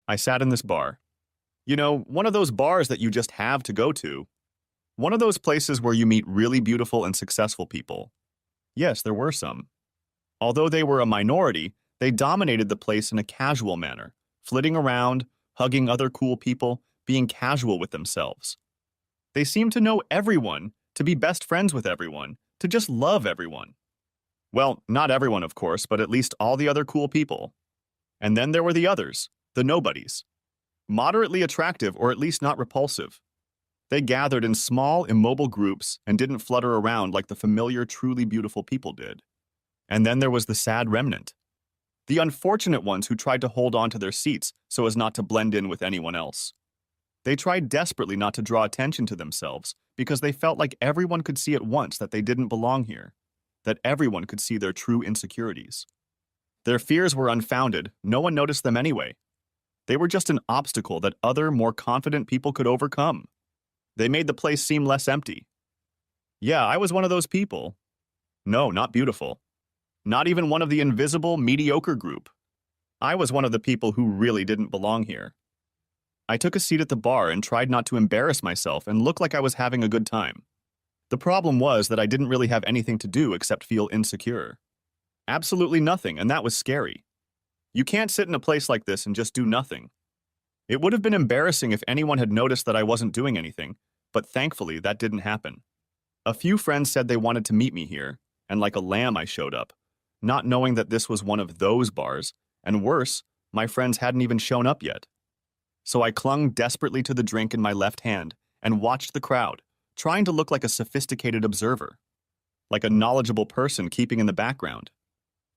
I sat in this bar. You know, one of those bars that you just have to go to. One of those places where you meet really beautiful and successful people. Yes, there were some. Although they were a minority, they dominated the place in a casual manner, flitting around, hugging other cool people, being casual with themselves. They seemed to know everyone, to be best friends with everyone, to just love everyone. Well, not everyone, of course, but at least all the other cool people. And then there were the others, the nobodies. Moderately attractive or at least not repulsive. They gathered in small, immobile groups and didn't flutter around like the familiar, truly beautiful people did. And then there was the sad remnant. The unfortunate ones who tried to hold on to their seats so as not to blend in with anyone else. They tried desperately not to draw attention to themselves because they felt like everyone could see at once that they didn't belong here, that everyone could see their true insecurities. Their fears were unfounded, no one noticed them anyway. They were just an obstacle that other, more confident people could overcome. They made the place seem less empty. Yeah, I was one of those people. No, not beautiful. Not even one of the invisible, mediocre group. I was one of the people who really didn't belong here. I took a seat at the bar and tried not to embarrass myself and look like I was having a good time. The problem was that I didn't really have anything to do except feel insecure. Absolutely nothing, and that was scary. You can't sit in a place like this and just do nothing. It would have been embarrassing if anyone had noticed that I wasn't doing anything, but thankfully that didn't happen. A few friends said they wanted to meet me here, and like a lamb I showed up, not knowing that this was one of those bars, and worse, my friends hadn't even shown up yet. So I clung desperately to the drink in my left hand and watched the crowd, trying to look like a sophisticated observer, like a knowledgeable person keeping in the background.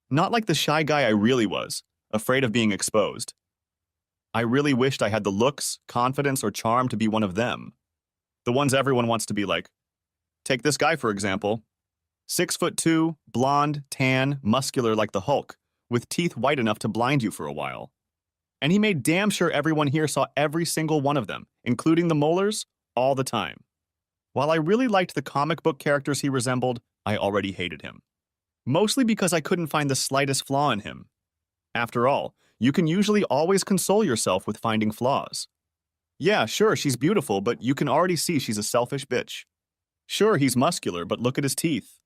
Not like the shy guy I really was, afraid of being exposed. I really wished I had the looks, confidence, or charm to be one of them. The ones everyone wants to be like. Take this guy, for example. 6'2", blonde, tan, muscular like the Hulk, with teeth white enough to blind you for a while. And he made damn sure everyone here saw every single one of them, including the molars, all the time. While I really liked the comic book characters he resembled, I already hated him. Mostly because I couldn't find the slightest flaw in him. After all, you can usually always console yourself with finding flaws. Yeah, sure, she's beautiful, but you can already see she's a selfish bitch. Sure, he's muscular, but look at his teeth.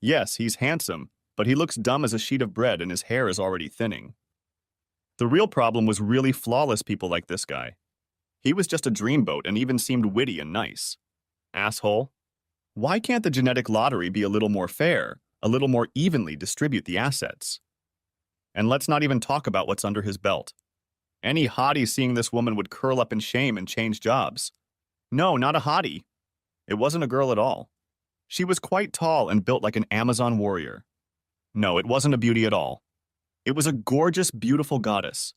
Yes, he's handsome, but he looks dumb as a sheet of bread and his hair is already thinning. The real problem was really flawless people like this guy. He was just a dreamboat and even seemed witty and nice. Asshole. Why can't the genetic lottery be a little more fair, a little more evenly distribute the assets? And let's not even talk about what's under his belt. Any hottie seeing this woman would curl up in shame and change jobs. No, not a hottie. It wasn't a girl at all. She was quite tall and built like an Amazon warrior. No, it wasn't a beauty at all. It was a gorgeous, beautiful goddess.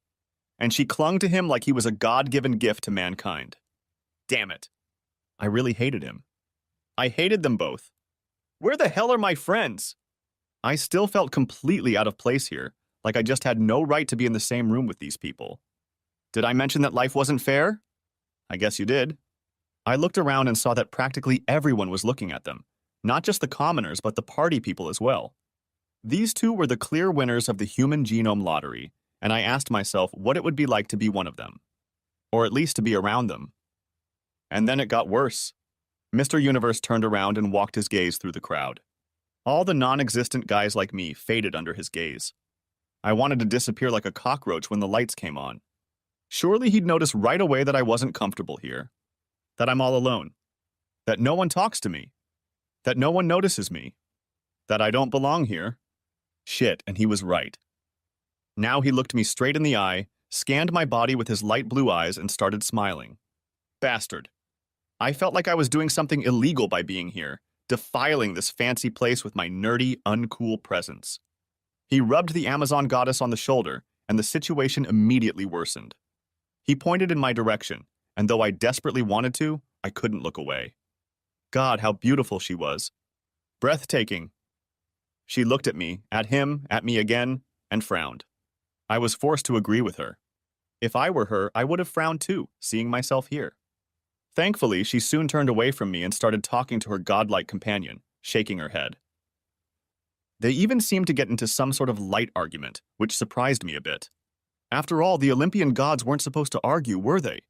And she clung to him like he was a God-given gift to mankind. Damn it. I really hated him. I hated them both. Where the hell are my friends? I still felt completely out of place here, like I just had no right to be in the same room with these people. Did I mention that life wasn't fair? I guess you did. I looked around and saw that practically everyone was looking at them, not just the commoners, but the party people as well. These two were the clear winners of the Human Genome Lottery, and I asked myself what it would be like to be one of them, or at least to be around them. And then it got worse. Mr. Universe turned around and walked his gaze through the crowd. All the non-existent guys like me faded under his gaze. I wanted to disappear like a cockroach when the lights came on. Surely he'd notice right away that I wasn't comfortable here, that I'm all alone, that no one talks to me, that no one notices me, that I don't belong here. Shit, and he was right. Now he looked me straight in the eye, scanned my body with his light blue eyes, and started smiling. Bastard. I felt like I was doing something illegal by being here, defiling this fancy place with my nerdy, uncool presence. He rubbed the Amazon goddess on the shoulder, and the situation immediately worsened. He pointed in my direction, and though I desperately wanted to, I couldn't look away. God, how beautiful she was. Breathtaking. She looked at me, at him, at me again, and frowned. I was forced to agree with her. If I were her, I would have frowned too, seeing myself here. Thankfully, she soon turned away from me and started talking to her godlike companion, shaking her head. They even seemed to get into some sort of light argument, which surprised me a bit. After all, the Olympian gods weren't supposed to argue, were they?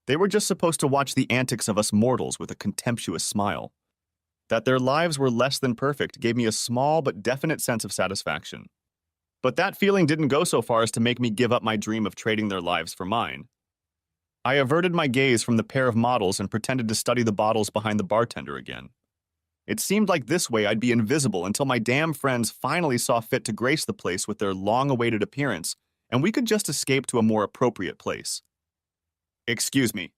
They were just supposed to watch the antics of us mortals with a contemptuous smile. That their lives were less than perfect gave me a small but definite sense of satisfaction. But that feeling didn't go so far as to make me give up my dream of trading their lives for mine. I averted my gaze from the pair of models and pretended to study the bottles behind the bartender again. It seemed like this way I'd be invisible until my damn friends finally saw fit to grace the place with their long-awaited appearance, and we could just escape to a more appropriate place. Excuse me.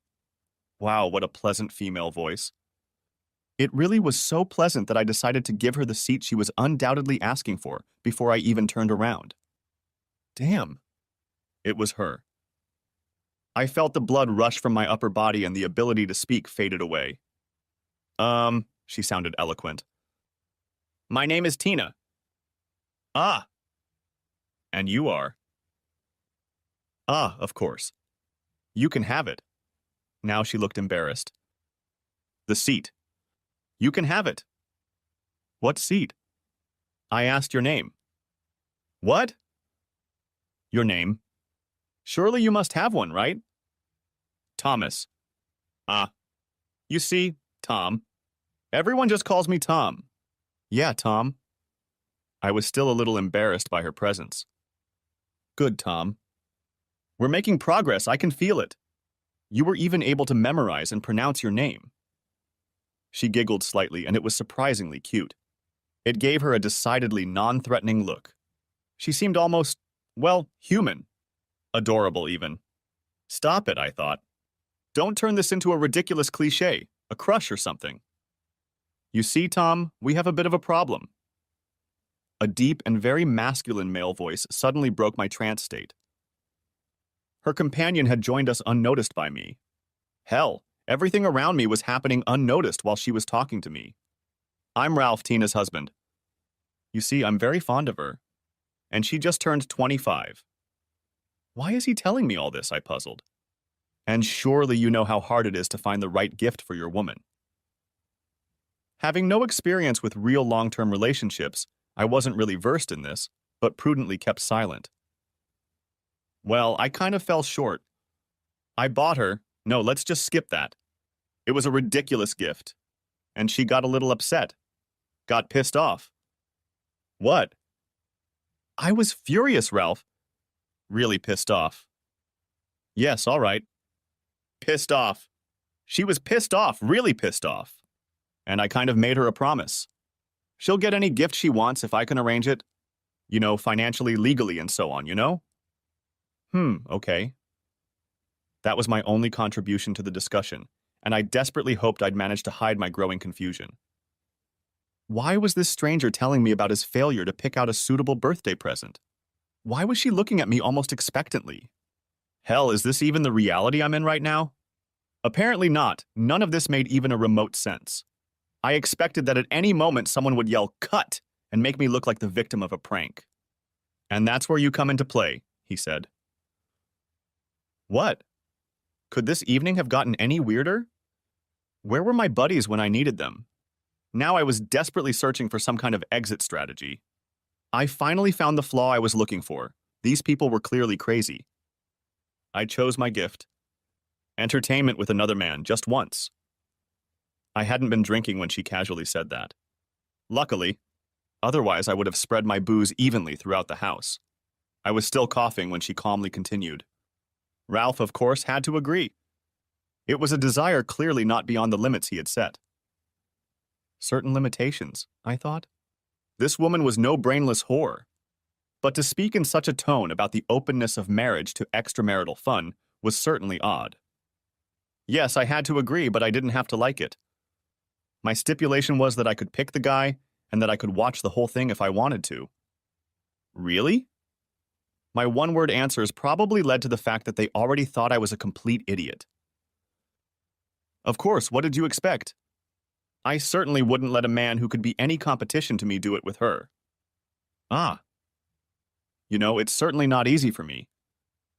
Wow, what a pleasant female voice. It really was so pleasant that I decided to give her the seat she was undoubtedly asking for before I even turned around. Damn. It was her. I felt the blood rush from my upper body and the ability to speak faded away. She sounded eloquent. My name is Tina. Ah. And you are? Ah, of course. You can have it. Now she looked embarrassed. The seat. You can have it. What seat? I asked your name. What? Your name. Surely you must have one, right? Thomas. Ah. You see, Tom. Everyone just calls me Tom. Yeah, Tom. I was still a little embarrassed by her presence. Good, Tom. We're making progress, I can feel it. You were even able to memorize and pronounce your name. She giggled slightly, and it was surprisingly cute. It gave her a decidedly non-threatening look. She seemed almost, well, human. Adorable, even. Stop it, I thought. Don't turn this into a ridiculous cliché, a crush or something. You see, Tom, we have a bit of a problem. A deep and very masculine male voice suddenly broke my trance state. Her companion had joined us unnoticed by me. Hell, everything around me was happening unnoticed while she was talking to me. I'm Ralph, Tina's husband. You see, I'm very fond of her. And she just turned 25. Why is he telling me all this, I puzzled. And surely you know how hard it is to find the right gift for your woman. Having no experience with real long-term relationships, I wasn't really versed in this, but prudently kept silent. Well, I kind of fell short. I bought her. No, let's just skip that. It was a ridiculous gift. And she got a little upset. Got pissed off. What? I was furious, Ralph. Really pissed off. Yes, all right. Pissed off. She was pissed off, really pissed off. And I kind of made her a promise. She'll get any gift she wants if I can arrange it. You know, financially, legally, and so on, you know? Okay. That was my only contribution to the discussion, and I desperately hoped I'd manage to hide my growing confusion. Why was this stranger telling me about his failure to pick out a suitable birthday present? Why was she looking at me almost expectantly? Hell, is this even the reality I'm in right now? Apparently not. None of this made even a remote sense. I expected that at any moment someone would yell, "Cut!" and make me look like the victim of a prank. And that's where you come into play, he said. What? Could this evening have gotten any weirder? Where were my buddies when I needed them? Now I was desperately searching for some kind of exit strategy. I finally found the flaw I was looking for. These people were clearly crazy. I chose my gift. Entertainment with another man, just once. I hadn't been drinking when she casually said that. Luckily. Otherwise, I would have spread my booze evenly throughout the house. I was still coughing when she calmly continued. Ralph, of course, had to agree. It was a desire clearly not beyond the limits he had set. Certain limitations, I thought. This woman was no brainless whore. But to speak in such a tone about the openness of marriage to extramarital fun was certainly odd. Yes, I had to agree, but I didn't have to like it. My stipulation was that I could pick the guy and that I could watch the whole thing if I wanted to. Really? My one-word answers probably led to the fact that they already thought I was a complete idiot. Of course, what did you expect? I certainly wouldn't let a man who could be any competition to me do it with her. Ah. You know, it's certainly not easy for me.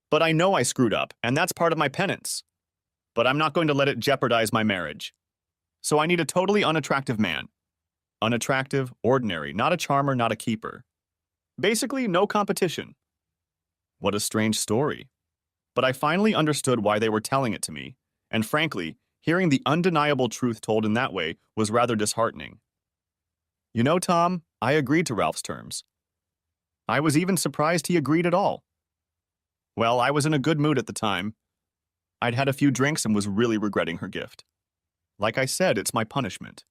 But I know I screwed up, and that's part of my penance. But I'm not going to let it jeopardize my marriage. So I need a totally unattractive man. Unattractive, ordinary, not a charmer, not a keeper. Basically, no competition. What a strange story. But I finally understood why they were telling it to me, and frankly, hearing the undeniable truth told in that way was rather disheartening. You know, Tom, I agreed to Ralph's terms. I was even surprised he agreed at all. Well, I was in a good mood at the time. I'd had a few drinks and was really regretting her gift. Like I said, it's my punishment.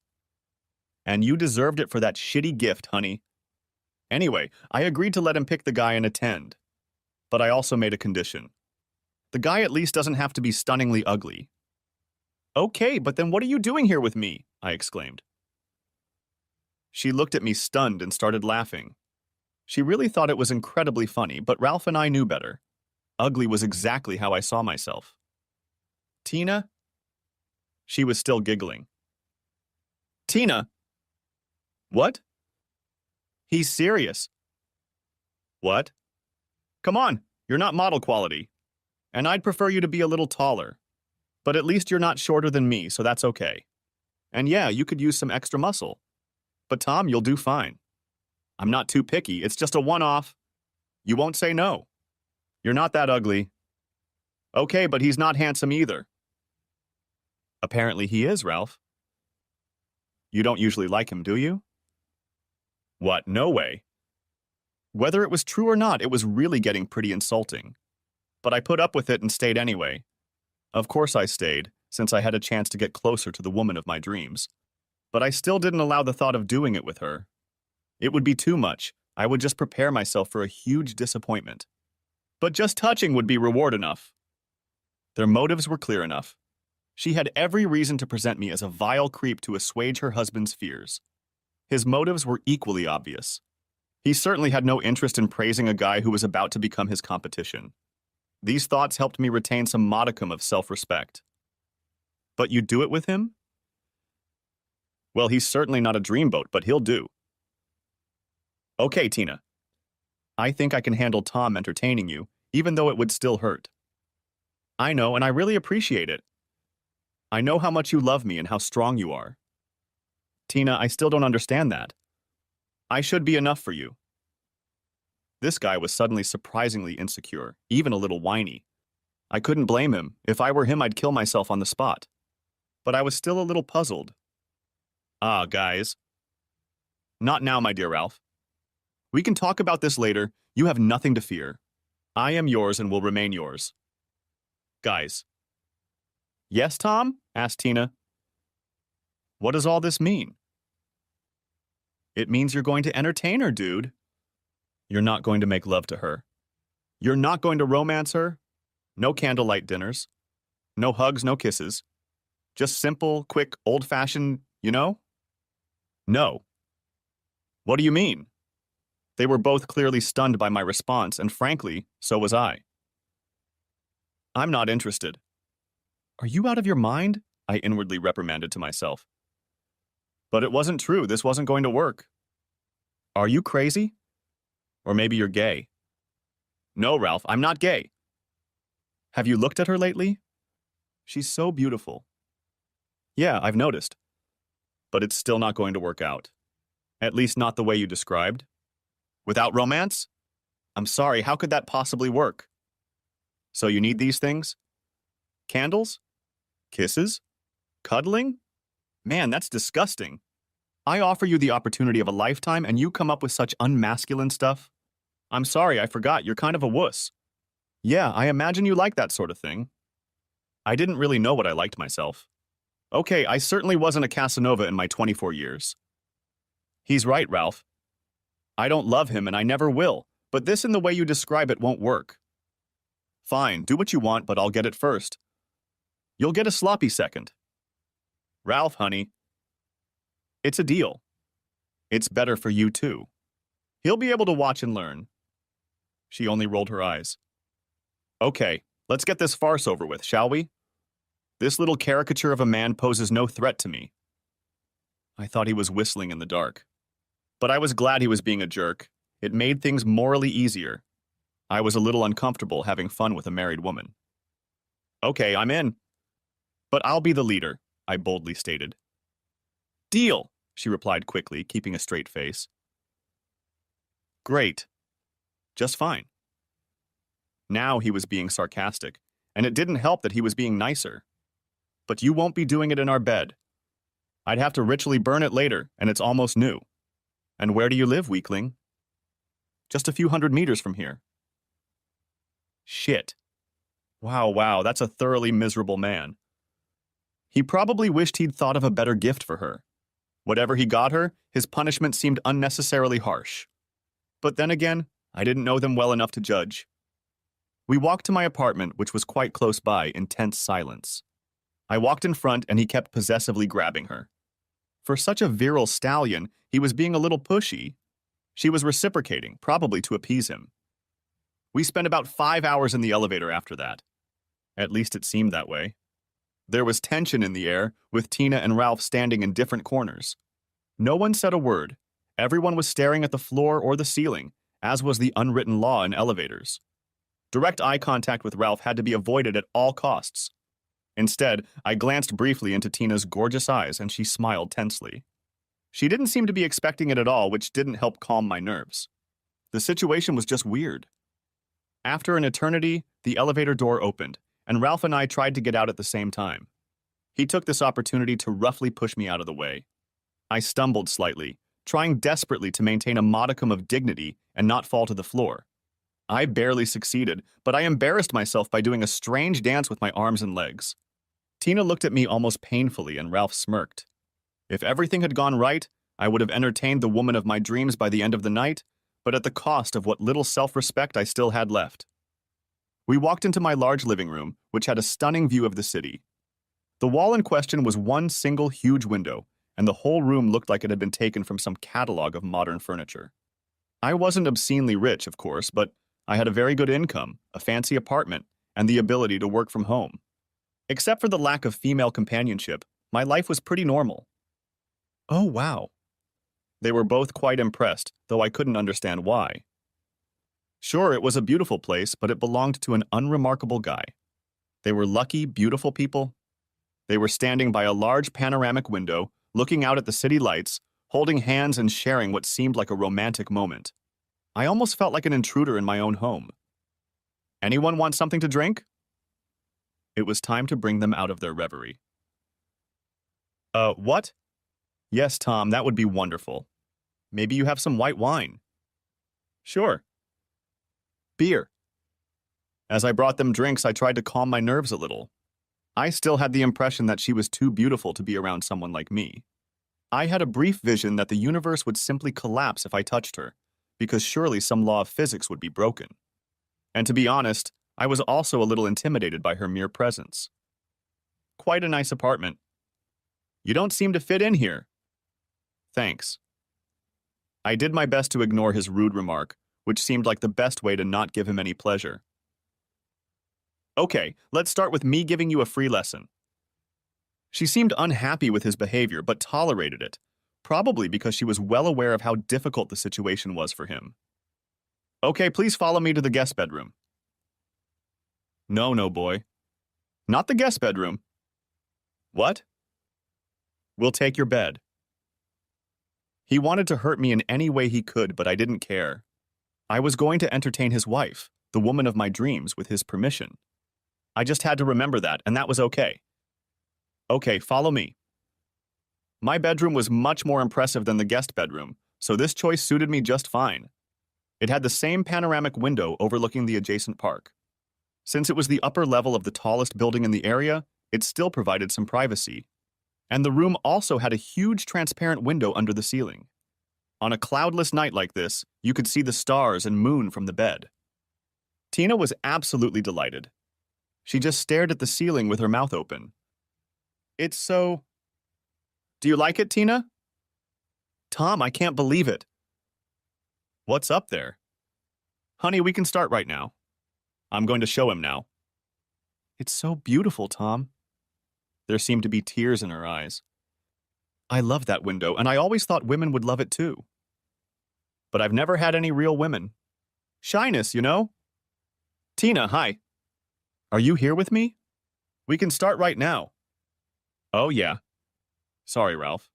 And you deserved it for that shitty gift, honey. Anyway, I agreed to let him pick the guy and attend. But I also made a condition. The guy at least doesn't have to be stunningly ugly. Okay, but then what are you doing here with me? I exclaimed. She looked at me stunned and started laughing. She really thought it was incredibly funny, but Ralph and I knew better. Ugly was exactly how I saw myself. Tina? She was still giggling. Tina? What? He's serious. What? Come on, you're not model quality. And I'd prefer you to be a little taller. But at least you're not shorter than me, so that's okay. And yeah, you could use some extra muscle. But Tom, you'll do fine. I'm not too picky, it's just a one-off. You won't say no. You're not that ugly. Okay, but he's not handsome either. Apparently he is, Ralph. You don't usually like him, do you? What? No way. Whether it was true or not, it was really getting pretty insulting. But I put up with it and stayed anyway. Of course I stayed, since I had a chance to get closer to the woman of my dreams. But I still didn't allow the thought of doing it with her. It would be too much. I would just prepare myself for a huge disappointment. But just touching would be reward enough. Their motives were clear enough. She had every reason to present me as a vile creep to assuage her husband's fears. His motives were equally obvious. He certainly had no interest in praising a guy who was about to become his competition. These thoughts helped me retain some modicum of self-respect. But you'd do it with him? Well, he's certainly not a dreamboat, but he'll do. Okay, Tina. I think I can handle Tom entertaining you, even though it would still hurt. I know, and I really appreciate it. I know how much you love me and how strong you are. Tina, I still don't understand that. I should be enough for you. This guy was suddenly surprisingly insecure, even a little whiny. I couldn't blame him. If I were him, I'd kill myself on the spot. But I was still a little puzzled. Ah, guys. Not now, my dear Ralph. We can talk about this later. You have nothing to fear. I am yours and will remain yours. Guys. Yes, Tom? Asked Tina. What does all this mean? It means you're going to entertain her, dude. You're not going to make love to her. You're not going to romance her. No candlelight dinners. No hugs, no kisses. Just simple, quick, old-fashioned, you know? No. What do you mean? They were both clearly stunned by my response, and frankly, so was I. I'm not interested. Are you out of your mind? I inwardly reprimanded to myself. But it wasn't true. This wasn't going to work. Are you crazy? Or maybe you're gay. No, Ralph, I'm not gay. Have you looked at her lately? She's so beautiful. Yeah, I've noticed. But it's still not going to work out. At least not the way you described. Without romance? I'm sorry, how could that possibly work? So you need these things? Candles? Kisses? Cuddling? Man, that's disgusting. I offer you the opportunity of a lifetime and you come up with such unmasculine stuff. I'm sorry, I forgot, you're kind of a wuss. Yeah, I imagine you like that sort of thing. I didn't really know what I liked myself. Okay, I certainly wasn't a Casanova in my 24 years. He's right, Ralph. I don't love him and I never will, but this in the way you describe it won't work. Fine, do what you want, but I'll get it first. You'll get a sloppy second. Ralph, honey. It's a deal. It's better for you, too. He'll be able to watch and learn. She only rolled her eyes. Okay, let's get this farce over with, shall we? This little caricature of a man poses no threat to me. I thought he was whistling in the dark. But I was glad he was being a jerk. It made things morally easier. I was a little uncomfortable having fun with a married woman. Okay, I'm in. But I'll be the leader, I boldly stated. Deal, she replied quickly, keeping a straight face. Great. Just fine. Now he was being sarcastic, and it didn't help that he was being nicer. But you won't be doing it in our bed. I'd have to ritually burn it later, and it's almost new. And where do you live, weakling? Just a few 100 meters from here. Shit. Wow, that's a thoroughly miserable man. He probably wished he'd thought of a better gift for her. Whatever he got her, his punishment seemed unnecessarily harsh. But then again, I didn't know them well enough to judge. We walked to my apartment, which was quite close by, in tense silence. I walked in front, and he kept possessively grabbing her. For such a virile stallion, he was being a little pushy. She was reciprocating, probably to appease him. We spent about 5 hours in the elevator after that. At least it seemed that way. There was tension in the air, with Tina and Ralph standing in different corners. No one said a word. Everyone was staring at the floor or the ceiling, as was the unwritten law in elevators. Direct eye contact with Ralph had to be avoided at all costs. Instead, I glanced briefly into Tina's gorgeous eyes, and she smiled tensely. She didn't seem to be expecting it at all, which didn't help calm my nerves. The situation was just weird. After an eternity, the elevator door opened, and Ralph and I tried to get out at the same time. He took this opportunity to roughly push me out of the way. I stumbled slightly, trying desperately to maintain a modicum of dignity and not fall to the floor. I barely succeeded, but I embarrassed myself by doing a strange dance with my arms and legs. Tina looked at me almost painfully, and Ralph smirked. If everything had gone right, I would have entertained the woman of my dreams by the end of the night, but at the cost of what little self-respect I still had left. We walked into my large living room, which had a stunning view of the city. The wall in question was one single huge window, and the whole room looked like it had been taken from some catalog of modern furniture. I wasn't obscenely rich, of course, but I had a very good income, a fancy apartment, and the ability to work from home. Except for the lack of female companionship, my life was pretty normal. Oh, wow. They were both quite impressed, though I couldn't understand why. Sure, it was a beautiful place, but it belonged to an unremarkable guy. They were lucky, beautiful people. They were standing by a large panoramic window, looking out at the city lights, holding hands and sharing what seemed like a romantic moment. I almost felt like an intruder in my own home. Anyone want something to drink? It was time to bring them out of their reverie. What? Yes, Tom, that would be wonderful. Maybe you have some white wine. Sure. Beer. As I brought them drinks, I tried to calm my nerves a little. I still had the impression that she was too beautiful to be around someone like me. I had a brief vision that the universe would simply collapse if I touched her, because surely some law of physics would be broken. And to be honest, I was also a little intimidated by her mere presence. Quite a nice apartment. You don't seem to fit in here. Thanks. I did my best to ignore his rude remark, which seemed like the best way to not give him any pleasure. Okay, let's start with me giving you a free lesson. She seemed unhappy with his behavior, but tolerated it, probably because she was well aware of how difficult the situation was for him. Okay, please follow me to the guest bedroom. No, boy. Not the guest bedroom. What? We'll take your bed. He wanted to hurt me in any way he could, but I didn't care. I was going to entertain his wife, the woman of my dreams, with his permission. I just had to remember that, and that was okay. Okay, follow me. My bedroom was much more impressive than the guest bedroom, so this choice suited me just fine. It had the same panoramic window overlooking the adjacent park. Since it was the upper level of the tallest building in the area, it still provided some privacy. And the room also had a huge transparent window under the ceiling. On a cloudless night like this, you could see the stars and moon from the bed. Tina was absolutely delighted. She just stared at the ceiling with her mouth open. It's so... Do you like it, Tina? Tom, I can't believe it. What's up there? Honey, we can start right now. I'm going to show him now. It's so beautiful, Tom. There seemed to be tears in her eyes. I love that window, and I always thought women would love it too. But I've never had any real women. Shyness, you know? Tina, hi. Are you here with me? We can start right now. Oh, yeah. Sorry, Ralph.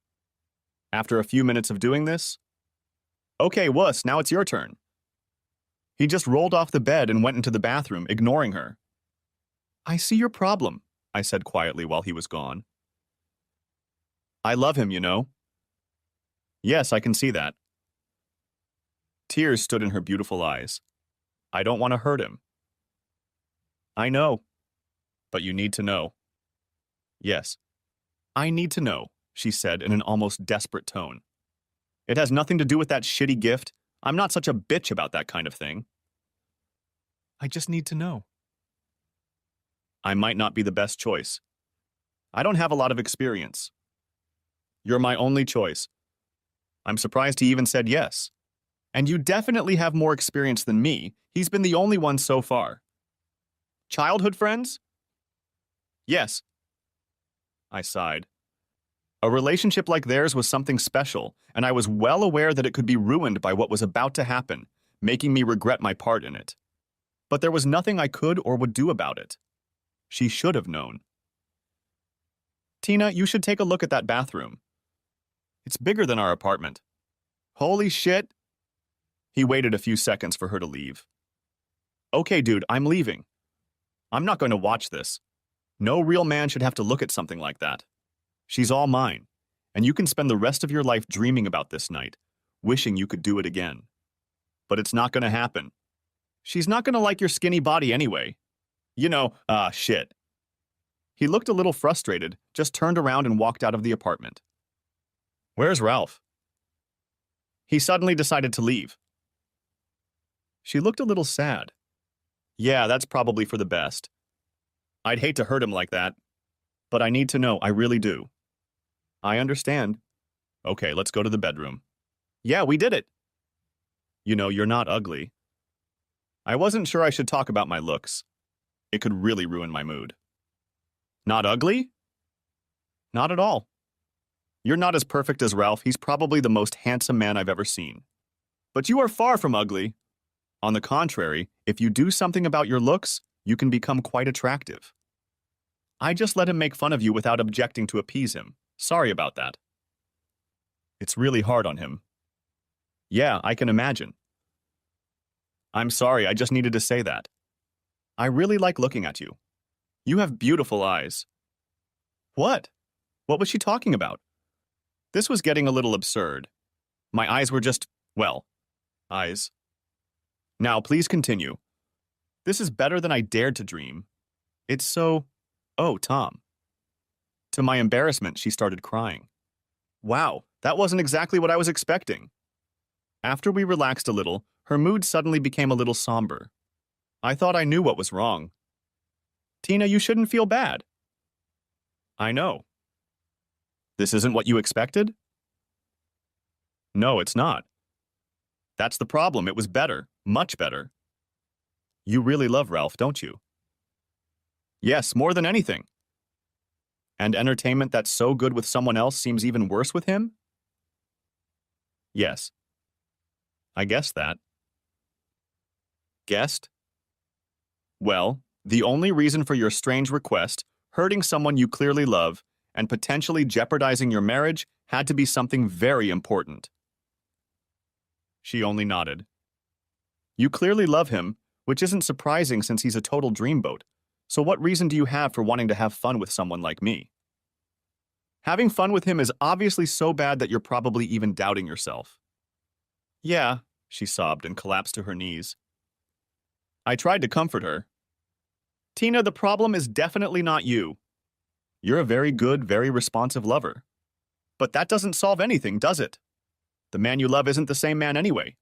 After a few minutes of doing this? Okay, wuss, now it's your turn. He just rolled off the bed and went into the bathroom, ignoring her. I see your problem, I said quietly while he was gone. I love him, you know. Yes, I can see that. Tears stood in her beautiful eyes. I don't want to hurt him. I know, but you need to know. Yes, I need to know, she said in an almost desperate tone. It has nothing to do with that shitty gift. I'm not such a bitch about that kind of thing. I just need to know. I might not be the best choice. I don't have a lot of experience. You're my only choice. I'm surprised he even said yes. And you definitely have more experience than me. He's been the only one so far. Childhood friends? Yes. I sighed. A relationship like theirs was something special, and I was well aware that it could be ruined by what was about to happen, making me regret my part in it. But there was nothing I could or would do about it. She should have known. Tina, you should take a look at that bathroom. It's bigger than our apartment. Holy shit. He waited a few seconds for her to leave. Okay, dude, I'm leaving. I'm not going to watch this. No real man should have to look at something like that. She's all mine, and you can spend the rest of your life dreaming about this night, wishing you could do it again. But it's not going to happen. She's not going to like your skinny body anyway. You know, shit. He looked a little frustrated, just turned around and walked out of the apartment. Where's Ralph? He suddenly decided to leave. She looked a little sad. Yeah, that's probably for the best. I'd hate to hurt him like that, but I need to know, I really do. I understand. Okay, let's go to the bedroom. Yeah, we did it. You know, you're not ugly. I wasn't sure I should talk about my looks. It could really ruin my mood. Not ugly? Not at all. You're not as perfect as Ralph. He's probably the most handsome man I've ever seen. But you are far from ugly. On the contrary, if you do something about your looks, you can become quite attractive. I just let him make fun of you without objecting to appease him. Sorry about that. It's really hard on him. Yeah, I can imagine. I'm sorry, I just needed to say that. I really like looking at you. You have beautiful eyes. What? What was she talking about? This was getting a little absurd. My eyes were just, well, eyes. Now, please continue. This is better than I dared to dream. It's so... Oh, Tom. To my embarrassment, she started crying. Wow, that wasn't exactly what I was expecting. After we relaxed a little, her mood suddenly became a little somber. I thought I knew what was wrong. Tina, you shouldn't feel bad. I know. This isn't what you expected? No, it's not. That's the problem. It was better. Much better. You really love Ralph, don't you? Yes, more than anything. And entertainment that's so good with someone else seems even worse with him? Yes. I guessed that. Guessed? Well, the only reason for your strange request, hurting someone you clearly love, and potentially jeopardizing your marriage had to be something very important. She only nodded. You clearly love him, which isn't surprising since he's a total dreamboat. So what reason do you have for wanting to have fun with someone like me? Having fun with him is obviously so bad that you're probably even doubting yourself. Yeah, she sobbed and collapsed to her knees. I tried to comfort her. Tina, the problem is definitely not you. You're a very good, very responsive lover. But that doesn't solve anything, does it? The man you love isn't the same man anyway.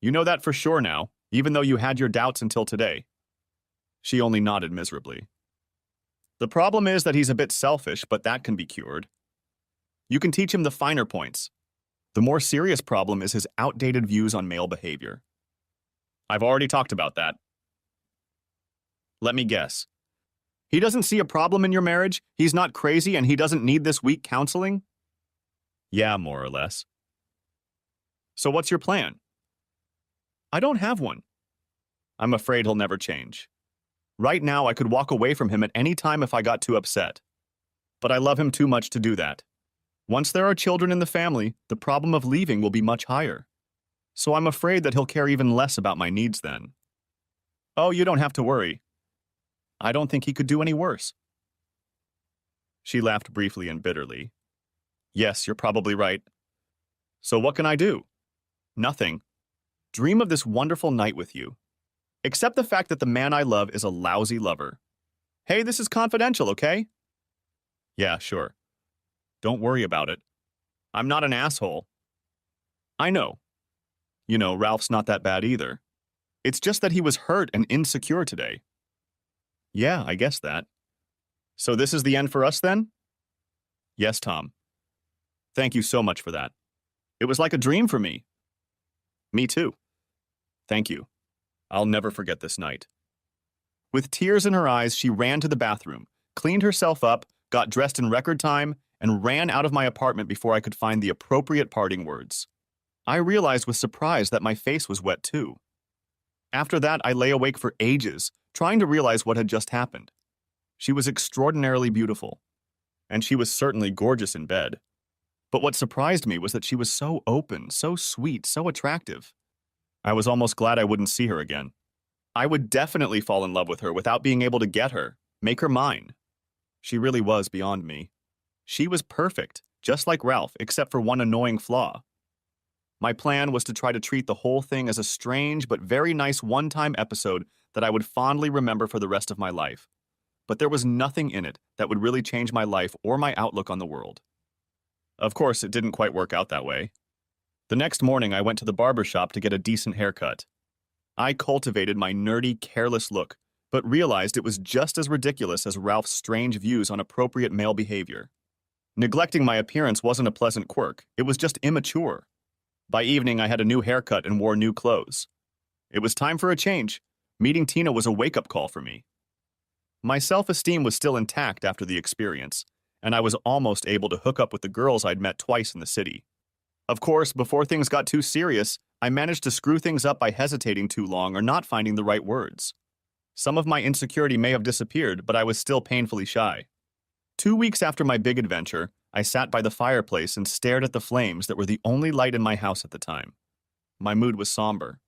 You know that for sure now, even though you had your doubts until today. She only nodded miserably. The problem is that he's a bit selfish, but that can be cured. You can teach him the finer points. The more serious problem is his outdated views on male behavior. I've already talked about that. Let me guess. He doesn't see a problem in your marriage, he's not crazy, and he doesn't need this weak counseling? Yeah, more or less. So what's your plan? I don't have one. I'm afraid he'll never change. Right now, I could walk away from him at any time if I got too upset. But I love him too much to do that. Once there are children in the family, the problem of leaving will be much higher. So I'm afraid that he'll care even less about my needs then. Oh, you don't have to worry. I don't think he could do any worse. She laughed briefly and bitterly. Yes, you're probably right. So what can I do? Nothing. Dream of this wonderful night with you. Accept the fact that the man I love is a lousy lover. Hey, this is confidential, okay? Yeah, sure. Don't worry about it. I'm not an asshole. I know. You know, Ralph's not that bad either. It's just that he was hurt and insecure today. Yeah, I guess that. So this is the end for us then? Yes, Tom. Thank you so much for that. It was like a dream for me. Me too. Thank you. I'll never forget this night. With tears in her eyes, she ran to the bathroom, cleaned herself up, got dressed in record time, and ran out of my apartment before I could find the appropriate parting words. I realized with surprise that my face was wet too. After that, I lay awake for ages, trying to realize what had just happened. She was extraordinarily beautiful, and she was certainly gorgeous in bed. But what surprised me was that she was so open, so sweet, so attractive. I was almost glad I wouldn't see her again. I would definitely fall in love with her without being able to get her, make her mine. She really was beyond me. She was perfect, just like Ralph, except for one annoying flaw. My plan was to try to treat the whole thing as a strange but very nice one-time episode that I would fondly remember for the rest of my life. But there was nothing in it that would really change my life or my outlook on the world. Of course, it didn't quite work out that way. The next morning, I went to the barber shop to get a decent haircut. I cultivated my nerdy, careless look, but realized it was just as ridiculous as Ralph's strange views on appropriate male behavior. Neglecting my appearance wasn't a pleasant quirk, it was just immature. By evening, I had a new haircut and wore new clothes. It was time for a change. Meeting Tina was a wake-up call for me. My self-esteem was still intact after the experience, and I was almost able to hook up with the girls I'd met twice in the city. Of course, before things got too serious, I managed to screw things up by hesitating too long or not finding the right words. Some of my insecurity may have disappeared, but I was still painfully shy. 2 weeks after my big adventure, I sat by the fireplace and stared at the flames that were the only light in my house at the time. My mood was somber.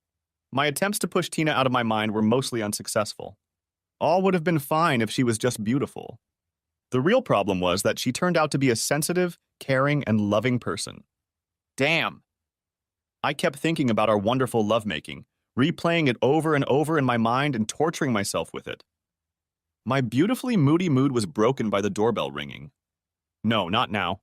My attempts to push Tina out of my mind were mostly unsuccessful. All would have been fine if she was just beautiful. The real problem was that she turned out to be a sensitive, caring, and loving person. Damn! I kept thinking about our wonderful lovemaking, replaying it over and over in my mind and torturing myself with it. My beautifully moody mood was broken by the doorbell ringing. No, not now.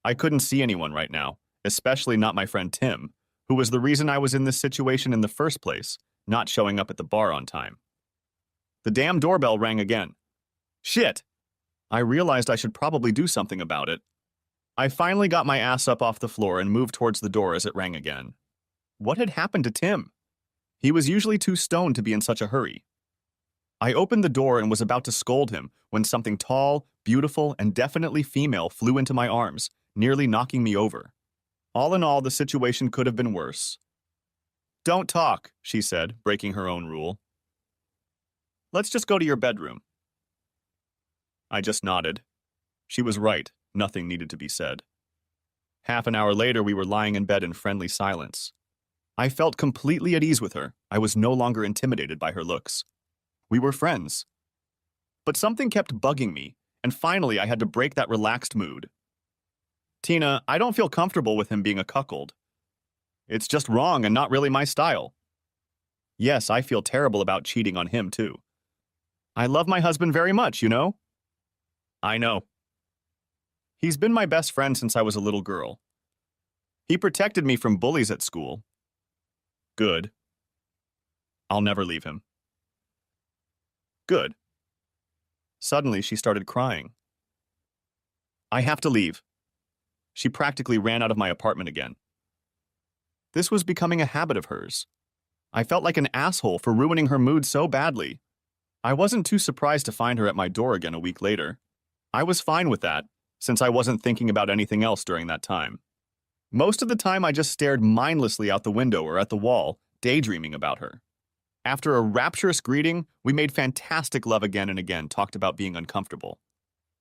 I couldn't see anyone right now, especially not my friend Tim, who was the reason I was in this situation in the first place, not showing up at the bar on time. The damn doorbell rang again. Shit! I realized I should probably do something about it. I finally got my ass up off the floor and moved towards the door as it rang again. What had happened to Tim? He was usually too stoned to be in such a hurry. I opened the door and was about to scold him when something tall, beautiful, and definitely female flew into my arms, nearly knocking me over. All in all, the situation could have been worse. Don't talk, she said, breaking her own rule. Let's just go to your bedroom. I just nodded. She was right. Nothing needed to be said. Half an hour later, we were lying in bed in friendly silence. I felt completely at ease with her. I was no longer intimidated by her looks. We were friends. But something kept bugging me, and finally I had to break that relaxed mood. Tina, I don't feel comfortable with him being a cuckold. It's just wrong and not really my style. Yes, I feel terrible about cheating on him, too. I love my husband very much, you know? I know. He's been my best friend since I was a little girl. He protected me from bullies at school. Good. I'll never leave him. Good. Suddenly, she started crying. I have to leave. She practically ran out of my apartment again. This was becoming a habit of hers. I felt like an asshole for ruining her mood so badly. I wasn't too surprised to find her at my door again a week later. I was fine with that, since I wasn't thinking about anything else during that time. Most of the time, I just stared mindlessly out the window or at the wall, daydreaming about her. After a rapturous greeting, we made fantastic love again and again, talked about being uncomfortable.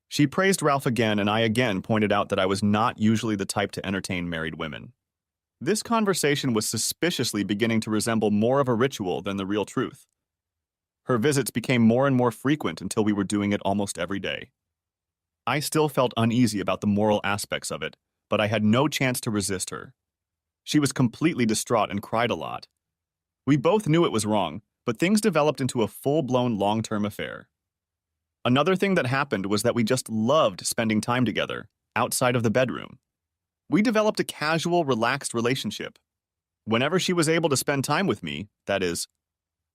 She praised Ralph again, and I again pointed out that I was not usually the type to entertain married women. This conversation was suspiciously beginning to resemble more of a ritual than the real truth. Her visits became more and more frequent until we were doing it almost every day. I still felt uneasy about the moral aspects of it, but I had no chance to resist her. She was completely distraught and cried a lot. We both knew it was wrong, but things developed into a full-blown long-term affair. Another thing that happened was that we just loved spending time together, outside of the bedroom. We developed a casual, relaxed relationship. Whenever she was able to spend time with me, that is,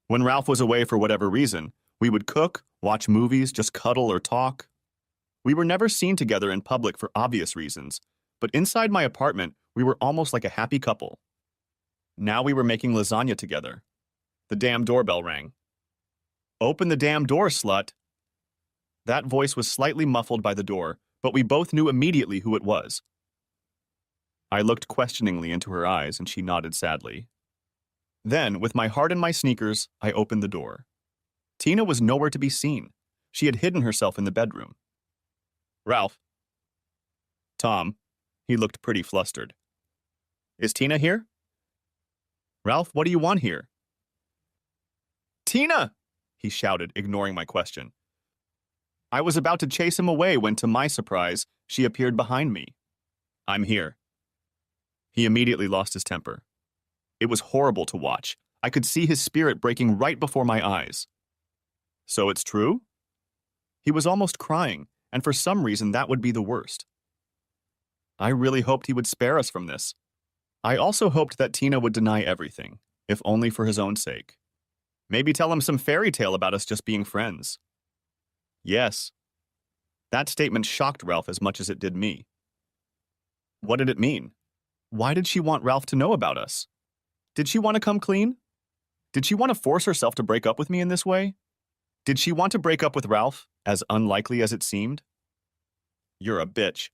when Ralph was away for whatever reason, we would cook, watch movies, just cuddle or talk. We were never seen together in public for obvious reasons, but inside my apartment, we were almost like a happy couple. Now we were making lasagna together. The damn doorbell rang. "Open the damn door, slut!" That voice was slightly muffled by the door, but we both knew immediately who it was. I looked questioningly into her eyes, and she nodded sadly. Then, with my heart in my sneakers, I opened the door. Tina was nowhere to be seen. She had hidden herself in the bedroom. "Ralph." "Tom." He looked pretty flustered. "Is Tina here?" "Ralph, what do you want here?" "Tina!" he shouted, ignoring my question. I was about to chase him away when, to my surprise, she appeared behind me. "I'm here." He immediately lost his temper. It was horrible to watch. I could see his spirit breaking right before my eyes. "So it's true?" He was almost crying, and for some reason that would be the worst. I really hoped he would spare us from this. I also hoped that Tina would deny everything, if only for his own sake. Maybe tell him some fairy tale about us just being friends. Yes. That statement shocked Ralph as much as it did me. What did it mean? Why did she want Ralph to know about us? Did she want to come clean? Did she want to force herself to break up with me in this way? Did she want to break up with Ralph, as unlikely as it seemed? "You're a bitch.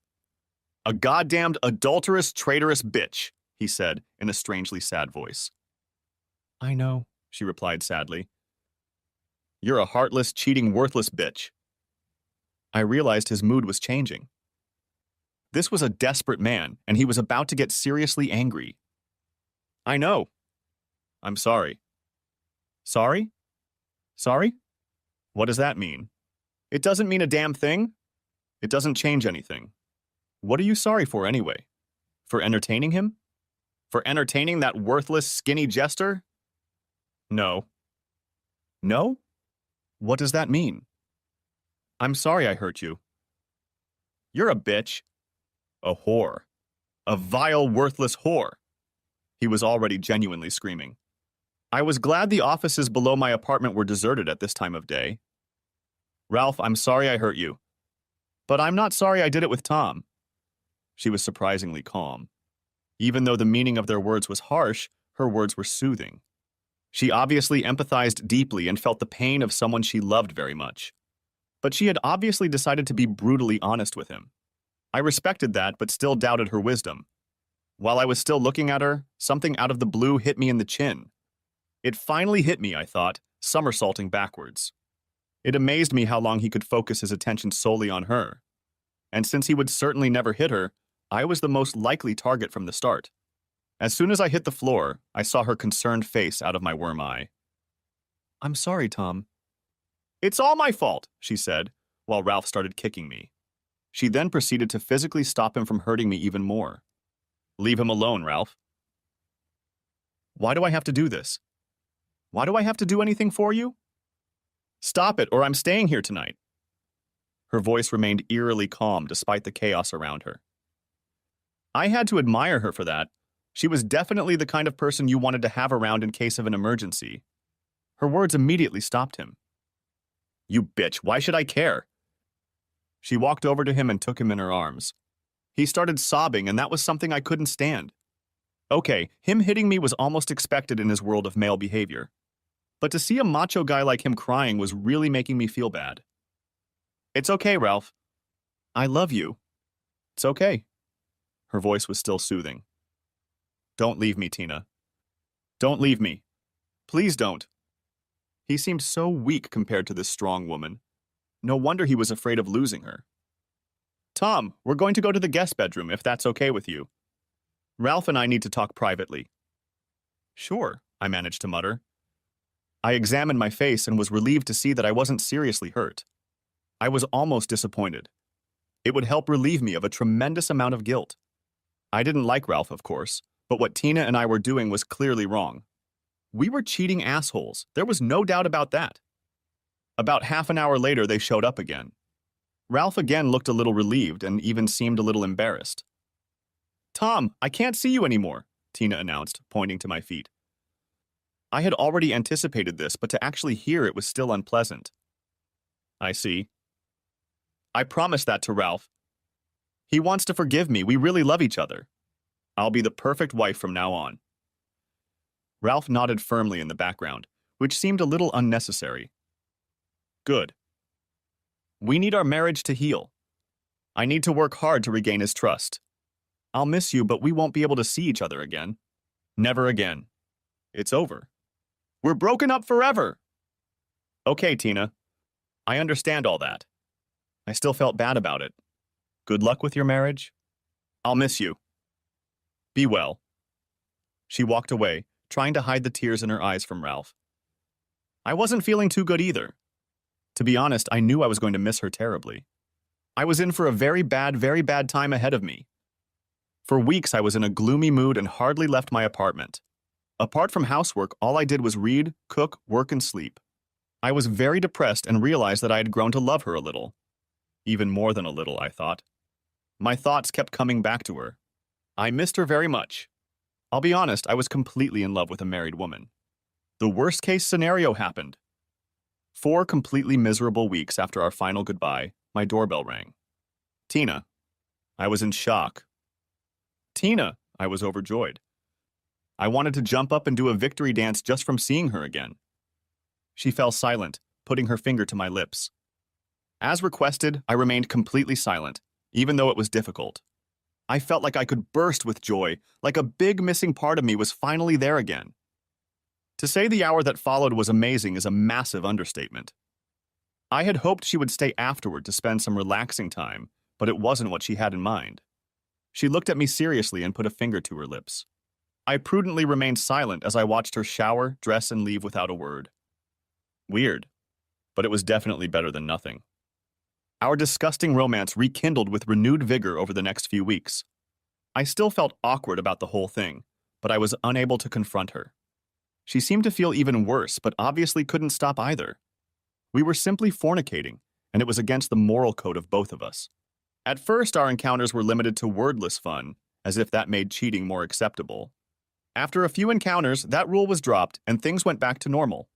A goddamned adulterous, traitorous bitch," he said in a strangely sad voice. "I know," she replied sadly. "You're a heartless, cheating, worthless bitch." I realized his mood was changing. This was a desperate man, and he was about to get seriously angry. "I know. I'm sorry." "Sorry? Sorry? What does that mean?" "It doesn't mean a damn thing. It doesn't change anything. What are you sorry for anyway? For entertaining him? For entertaining that worthless, skinny jester?" "No." "No? What does that mean?" "I'm sorry I hurt you." "You're a bitch. A whore. A vile, worthless whore." He was already genuinely screaming. I was glad the offices below my apartment were deserted at this time of day. "Ralph, I'm sorry I hurt you. But I'm not sorry I did it with Tom." She was surprisingly calm. Even though the meaning of their words was harsh, her words were soothing. She obviously empathized deeply and felt the pain of someone she loved very much. But she had obviously decided to be brutally honest with him. I respected that, but still doubted her wisdom. While I was still looking at her, something out of the blue hit me in the chin. It finally hit me, I thought, somersaulting backwards. It amazed me how long he could focus his attention solely on her. And since he would certainly never hit her, I was the most likely target from the start. As soon as I hit the floor, I saw her concerned face out of my worm eye. "I'm sorry, Tom." "It's all my fault," she said, while Ralph started kicking me. She then proceeded to physically stop him from hurting me even more. "Leave him alone, Ralph." "Why do I have to do this? Why do I have to do anything for you?" "Stop it, or I'm staying here tonight." Her voice remained eerily calm despite the chaos around her. I had to admire her for that. She was definitely the kind of person you wanted to have around in case of an emergency. Her words immediately stopped him. "You bitch, why should I care?" She walked over to him and took him in her arms. He started sobbing, and that was something I couldn't stand. Okay, him hitting me was almost expected in his world of male behavior. But to see a macho guy like him crying was really making me feel bad. "It's okay, Ralph. I love you. It's okay." Her voice was still soothing. "Don't leave me, Tina. Don't leave me. Please don't." He seemed so weak compared to this strong woman. No wonder he was afraid of losing her. "Tom, we're going to go to the guest bedroom, if that's okay with you." Ralph and I need to talk privately. Sure, I managed to mutter. I examined my face and was relieved to see that I wasn't seriously hurt. I was almost disappointed. It would help relieve me of a tremendous amount of guilt. I didn't like Ralph, of course, but what Tina and I were doing was clearly wrong. We were cheating assholes. There was no doubt about that. About half an hour later, they showed up again. Ralph again looked a little relieved and even seemed a little embarrassed. Tom, I can't see you anymore, Tina announced, pointing to my feet. I had already anticipated this, but to actually hear it was still unpleasant. I see. I promised that to Ralph. He wants to forgive me. We really love each other. I'll be the perfect wife from now on. Ralph nodded firmly in the background, which seemed a little unnecessary. Good. We need our marriage to heal. I need to work hard to regain his trust. I'll miss you, but we won't be able to see each other again. Never again. It's over. We're broken up forever. Okay, Tina. I understand all that. I still felt bad about it. Good luck with your marriage. I'll miss you. Be well. She walked away, trying to hide the tears in her eyes from Ralph. I wasn't feeling too good either. To be honest, I knew I was going to miss her terribly. I was in for a very bad time ahead of me. For weeks, I was in a gloomy mood and hardly left my apartment. Apart from housework, all I did was read, cook, work, and sleep. I was very depressed and realized that I had grown to love her a little. Even more than a little, I thought. My thoughts kept coming back to her. I missed her very much. I'll be honest, I was completely in love with a married woman. The worst-case scenario happened. 4 completely miserable weeks after our final goodbye, my doorbell rang. Tina. I was in shock. Tina, I was overjoyed. I wanted to jump up and do a victory dance just from seeing her again. She fell silent, putting her finger to my lips. As requested, I remained completely silent, even though it was difficult. I felt like I could burst with joy, like a big missing part of me was finally there again. To say the hour that followed was amazing is a massive understatement. I had hoped she would stay afterward to spend some relaxing time, but it wasn't what she had in mind. She looked at me seriously and put a finger to her lips. I prudently remained silent as I watched her shower, dress, and leave without a word. Weird, but it was definitely better than nothing. Our disgusting romance rekindled with renewed vigor over the next few weeks. I still felt awkward about the whole thing, but I was unable to confront her. She seemed to feel even worse, but obviously couldn't stop either. We were simply fornicating, and it was against the moral code of both of us. At first, our encounters were limited to wordless fun, as if that made cheating more acceptable. After a few encounters, that rule was dropped, and things went back to normal.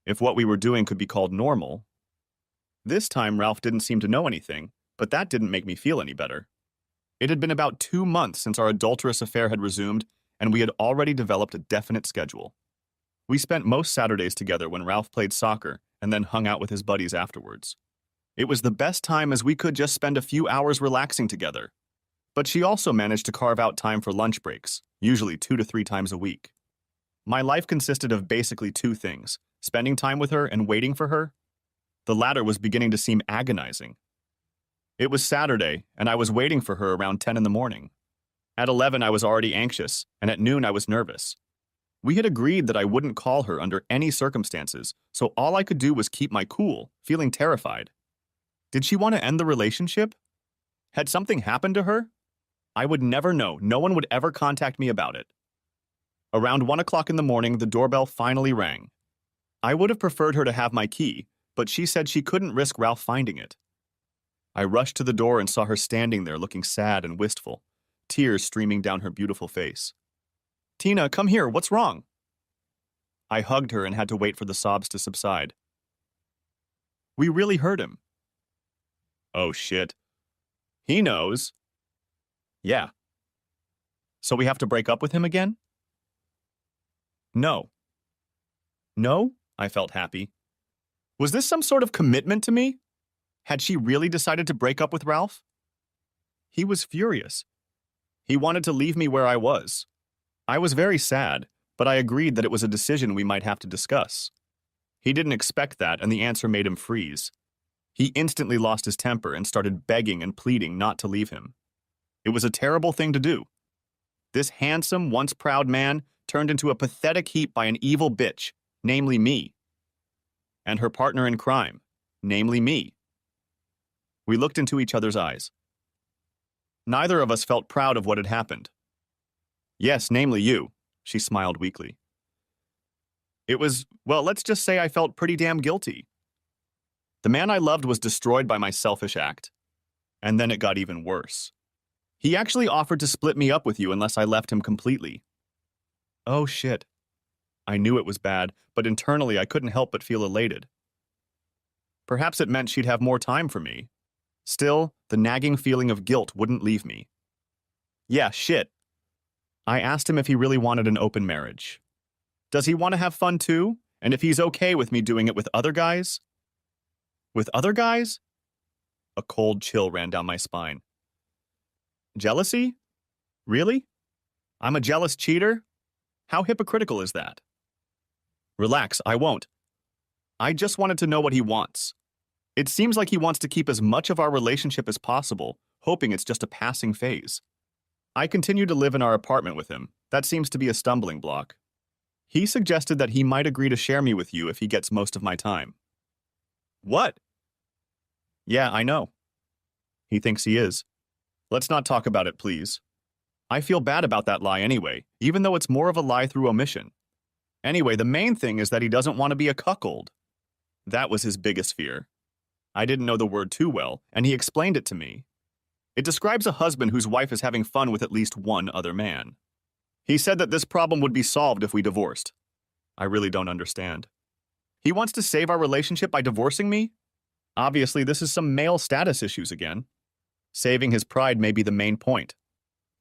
If what we were doing could be called normal. This time, Ralph didn't seem to know anything, but that didn't make me feel any better. It had been about 2 months since our adulterous affair had resumed, and we had already developed a definite schedule. We spent most Saturdays together when Ralph played soccer and then hung out with his buddies afterwards. It was the best time as we could just spend a few hours relaxing together. But she also managed to carve out time for lunch breaks, usually 2 to 3 times a week. My life consisted of basically 2 things, spending time with her and waiting for her. The latter was beginning to seem agonizing. It was Saturday, and I was waiting for her around 10 in the morning. At 11, I was already anxious, and at noon, I was nervous. We had agreed that I wouldn't call her under any circumstances, so all I could do was keep my cool, feeling terrified. Did she want to end the relationship? Had something happened to her? I would never know. No one would ever contact me about it. Around 1 o'clock in the morning, the doorbell finally rang. I would have preferred her to have my key, but she said she couldn't risk Ralph finding it. I rushed to the door and saw her standing there looking sad and wistful, tears streaming down her beautiful face. Tina, come here. What's wrong? I hugged her and had to wait for the sobs to subside. We really hurt him. Oh, shit. He knows. Yeah. So we have to break up with him again? No. No? I felt happy. Was this some sort of commitment to me? Had she really decided to break up with Ralph? He was furious. He wanted to leave me where I was. I was very sad, but I agreed that it was a decision we might have to discuss. He didn't expect that, and the answer made him freeze. He instantly lost his temper and started begging and pleading not to leave him. It was a terrible thing to do. This handsome, once proud man turned into a pathetic heap by an evil bitch, namely me, and her partner in crime, namely me. We looked into each other's eyes. Neither of us felt proud of what had happened. Yes, namely you, she smiled weakly. It was, well, let's just say I felt pretty damn guilty. The man I loved was destroyed by my selfish act. And then it got even worse. He actually offered to split me up with you unless I left him completely. Oh shit. I knew it was bad, but internally I couldn't help but feel elated. Perhaps it meant she'd have more time for me. Still, the nagging feeling of guilt wouldn't leave me. Yeah, shit. I asked him if he really wanted an open marriage. Does he want to have fun too? And if he's okay with me doing it with other guys? With other guys? A cold chill ran down my spine. Jealousy? Really? I'm a jealous cheater? How hypocritical is that? Relax, I won't. I just wanted to know what he wants. It seems like he wants to keep as much of our relationship as possible, hoping it's just a passing phase. I continue to live in our apartment with him. That seems to be a stumbling block. He suggested that he might agree to share me with you if he gets most of my time. What? Yeah, I know. He thinks he is. Let's not talk about it, please. I feel bad about that lie anyway, even though it's more of a lie through omission. Anyway, the main thing is that he doesn't want to be a cuckold. That was his biggest fear. I didn't know the word too well, and he explained it to me. It describes a husband whose wife is having fun with at least one other man. He said that this problem would be solved if we divorced. I really don't understand. He wants to save our relationship by divorcing me? Obviously, this is some male status issues again. Saving his pride may be the main point.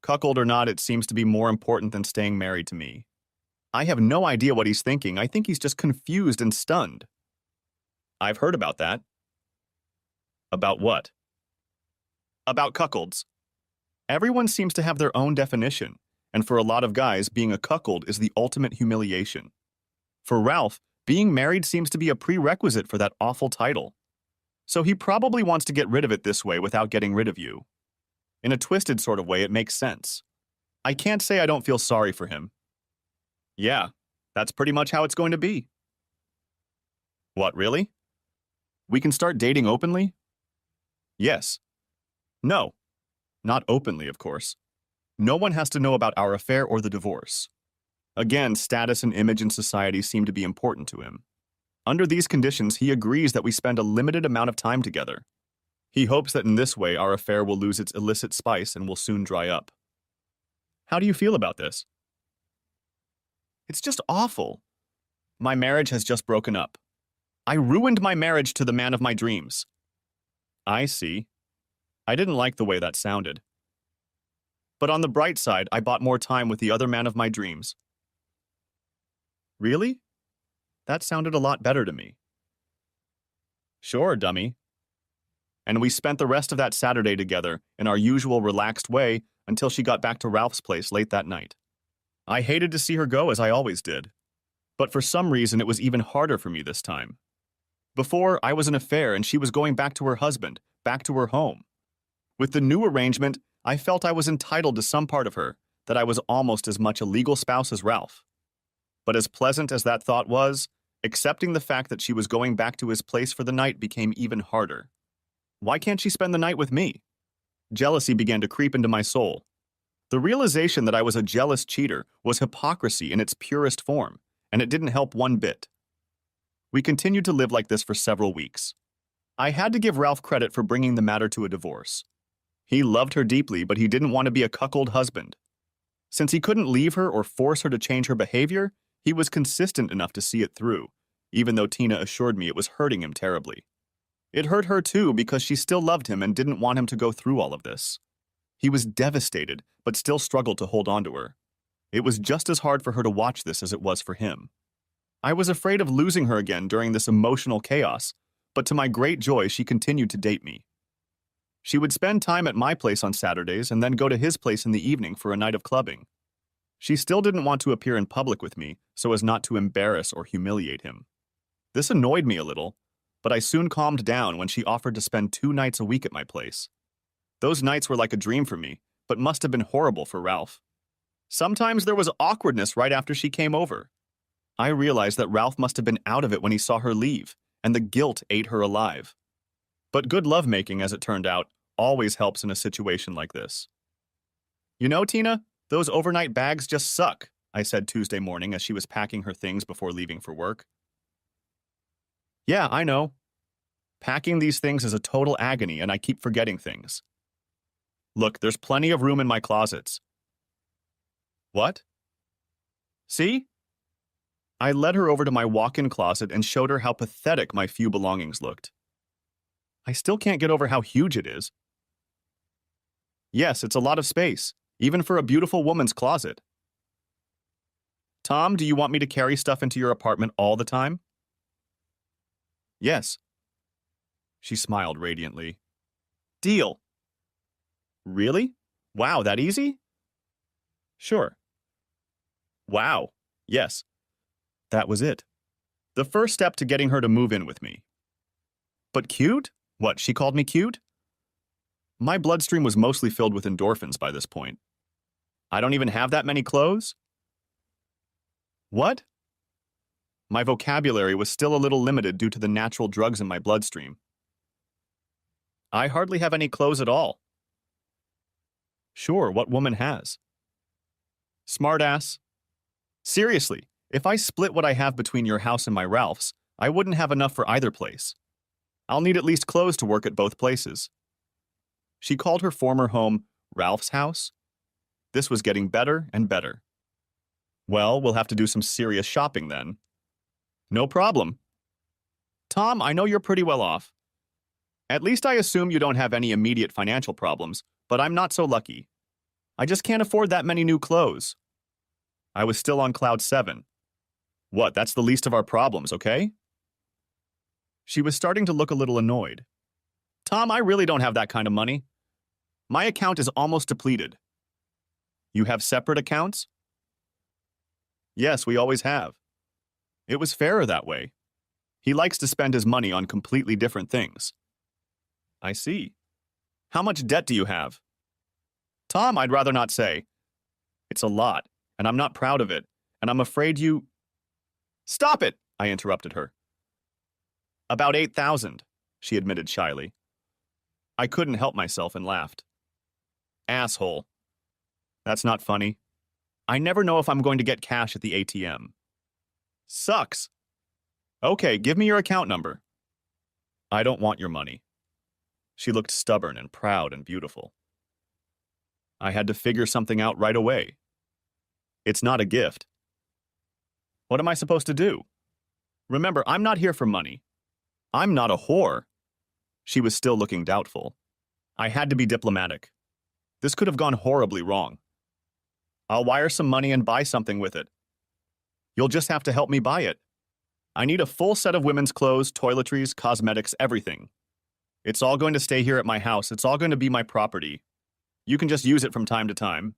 Cuckold or not, it seems to be more important than staying married to me. I have no idea what he's thinking. I think he's just confused and stunned. I've heard about that. About what? About cuckolds. Everyone seems to have their own definition, and for a lot of guys, being a cuckold is the ultimate humiliation. For Ralph, being married seems to be a prerequisite for that awful title. So he probably wants to get rid of it this way without getting rid of you. In a twisted sort of way, it makes sense. I can't say I don't feel sorry for him. Yeah, that's pretty much how it's going to be. What, really? We can start dating openly? Yes. No. Not openly, of course. No one has to know about our affair or the divorce. Again, status and image in society seem to be important to him. Under these conditions, he agrees that we spend a limited amount of time together. He hopes that in this way our affair will lose its illicit spice and will soon dry up. How do you feel about this? It's just awful. My marriage has just broken up. I ruined my marriage to the man of my dreams. I see. I didn't like the way that sounded. But on the bright side, I bought more time with the other man of my dreams. Really? That sounded a lot better to me. Sure, dummy. And we spent the rest of that Saturday together in our usual relaxed way until she got back to Ralph's place late that night. I hated to see her go as I always did. But for some reason, it was even harder for me this time. Before, I was an affair and she was going back to her husband, back to her home. With the new arrangement, I felt I was entitled to some part of her, that I was almost as much a legal spouse as Ralph. But as pleasant as that thought was, accepting the fact that she was going back to his place for the night became even harder. Why can't she spend the night with me? Jealousy began to creep into my soul. The realization that I was a jealous cheater was hypocrisy in its purest form, and it didn't help one bit. We continued to live like this for several weeks. I had to give Ralph credit for bringing the matter to a divorce. He loved her deeply, but he didn't want to be a cuckold husband. Since he couldn't leave her or force her to change her behavior, he was consistent enough to see it through, even though Tina assured me it was hurting him terribly. It hurt her too because she still loved him and didn't want him to go through all of this. He was devastated, but still struggled to hold on to her. It was just as hard for her to watch this as it was for him. I was afraid of losing her again during this emotional chaos, but to my great joy, she continued to date me. She would spend time at my place on Saturdays and then go to his place in the evening for a night of clubbing. She still didn't want to appear in public with me so as not to embarrass or humiliate him. This annoyed me a little, but I soon calmed down when she offered to spend 2 nights a week at my place. Those nights were like a dream for me, but must have been horrible for Ralph. Sometimes there was awkwardness right after she came over. I realized that Ralph must have been out of it when he saw her leave, and the guilt ate her alive. But good lovemaking, as it turned out, always helps in a situation like this. You know, Tina, those overnight bags just suck, I said Tuesday morning as she was packing her things before leaving for work. Yeah, I know. Packing these things is a total agony, and I keep forgetting things. Look, there's plenty of room in my closets. What? See? I led her over to my walk-in closet and showed her how pathetic my few belongings looked. I still can't get over how huge it is. Yes, it's a lot of space, even for a beautiful woman's closet. Tom, do you want me to carry stuff into your apartment all the time? Yes. She smiled radiantly. Deal. Really? Wow, that easy? Sure. Wow. Yes. That was it. The first step to getting her to move in with me. But cute? What, she called me cute? My bloodstream was mostly filled with endorphins by this point. I don't even have that many clothes? What? My vocabulary was still a little limited due to the natural drugs in my bloodstream. I hardly have any clothes at all. Sure, what woman has? Smartass. Seriously, if I split what I have between your house and my Ralph's, I wouldn't have enough for either place. I'll need at least clothes to work at both places. She called her former home Ralph's house. This was getting better and better. Well, we'll have to do some serious shopping then. No problem. Tom, I know you're pretty well off. At least I assume you don't have any immediate financial problems, but I'm not so lucky. I just can't afford that many new clothes. I was still on cloud 7. What, that's the least of our problems, okay? She was starting to look a little annoyed. Tom, I really don't have that kind of money. My account is almost depleted. You have separate accounts? Yes, we always have. It was fairer that way. He likes to spend his money on completely different things. I see. How much debt do you have? Tom, I'd rather not say. It's a lot, and I'm not proud of it, and I'm afraid you... Stop it, I interrupted her. About 8,000, she admitted shyly. I couldn't help myself and laughed. Asshole. That's not funny. I never know if I'm going to get cash at the ATM. Sucks. Okay, give me your account number. I don't want your money. She looked stubborn and proud and beautiful. I had to figure something out right away. It's not a gift. What am I supposed to do? Remember, I'm not here for money. I'm not a whore. She was still looking doubtful. I had to be diplomatic. This could have gone horribly wrong. I'll wire some money and buy something with it. You'll just have to help me buy it. I need a full set of women's clothes, toiletries, cosmetics, everything. It's all going to stay here at my house. It's all going to be my property. You can just use it from time to time.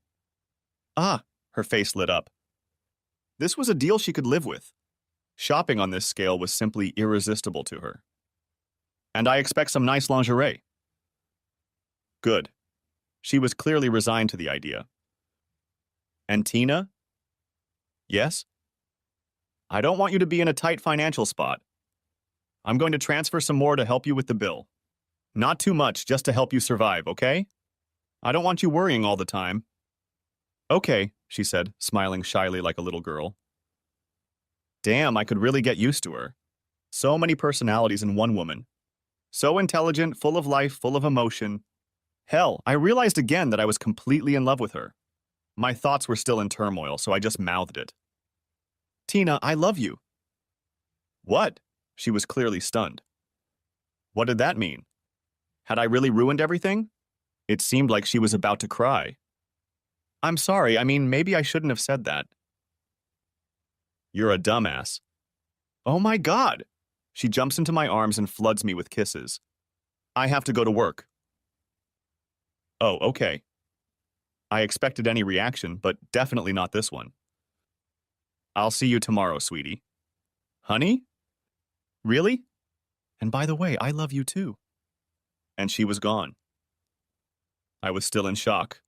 Ah, her face lit up. This was a deal she could live with. Shopping on this scale was simply irresistible to her. And I expect some nice lingerie. Good. She was clearly resigned to the idea. And Tina? Yes? I don't want you to be in a tight financial spot. I'm going to transfer some more to help you with the bill. Not too much, just to help you survive, okay? I don't want you worrying all the time. Okay, she said, smiling shyly like a little girl. Damn, I could really get used to her. So many personalities in one woman. So intelligent, full of life, full of emotion. Hell, I realized again that I was completely in love with her. My thoughts were still in turmoil, so I just mouthed it. Tina, I love you. What? She was clearly stunned. What did that mean? Had I really ruined everything? It seemed like she was about to cry. I'm sorry, I mean, maybe I shouldn't have said that. You're a dumbass. Oh my God! She jumps into my arms and floods me with kisses. I have to go to work. Oh, okay. I expected any reaction, but definitely not this one. I'll see you tomorrow, sweetie. Honey? Really? And by the way, I love you too. And she was gone. I was still in shock.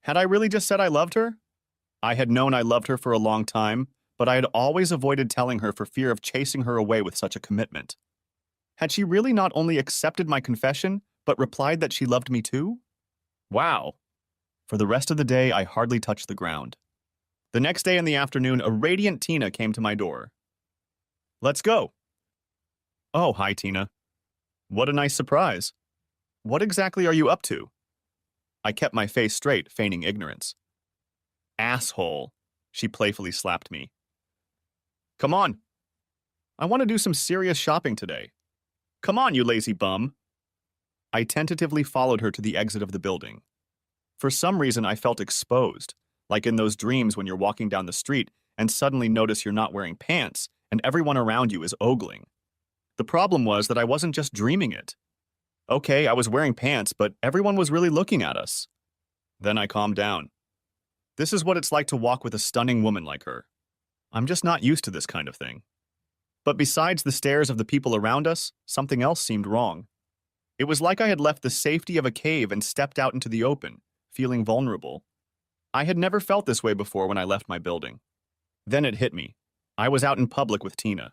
Had I really just said I loved her? I had known I loved her for a long time, but I had always avoided telling her for fear of chasing her away with such a commitment. Had she really not only accepted my confession, but replied that she loved me too? Wow. For the rest of the day, I hardly touched the ground. The next day in the afternoon, a radiant Tina came to my door. Let's go. Oh, hi, Tina. What a nice surprise. What exactly are you up to? I kept my face straight, feigning ignorance. Asshole, she playfully slapped me. Come on. I want to do some serious shopping today. Come on, you lazy bum. I tentatively followed her to the exit of the building. For some reason, I felt exposed, like in those dreams when you're walking down the street and suddenly notice you're not wearing pants and everyone around you is ogling. The problem was that I wasn't just dreaming it. Okay, I was wearing pants, but everyone was really looking at us. Then I calmed down. This is what it's like to walk with a stunning woman like her. I'm just not used to this kind of thing. But besides the stares of the people around us, something else seemed wrong. It was like I had left the safety of a cave and stepped out into the open, feeling vulnerable. I had never felt this way before when I left my building. Then it hit me. I was out in public with Tina.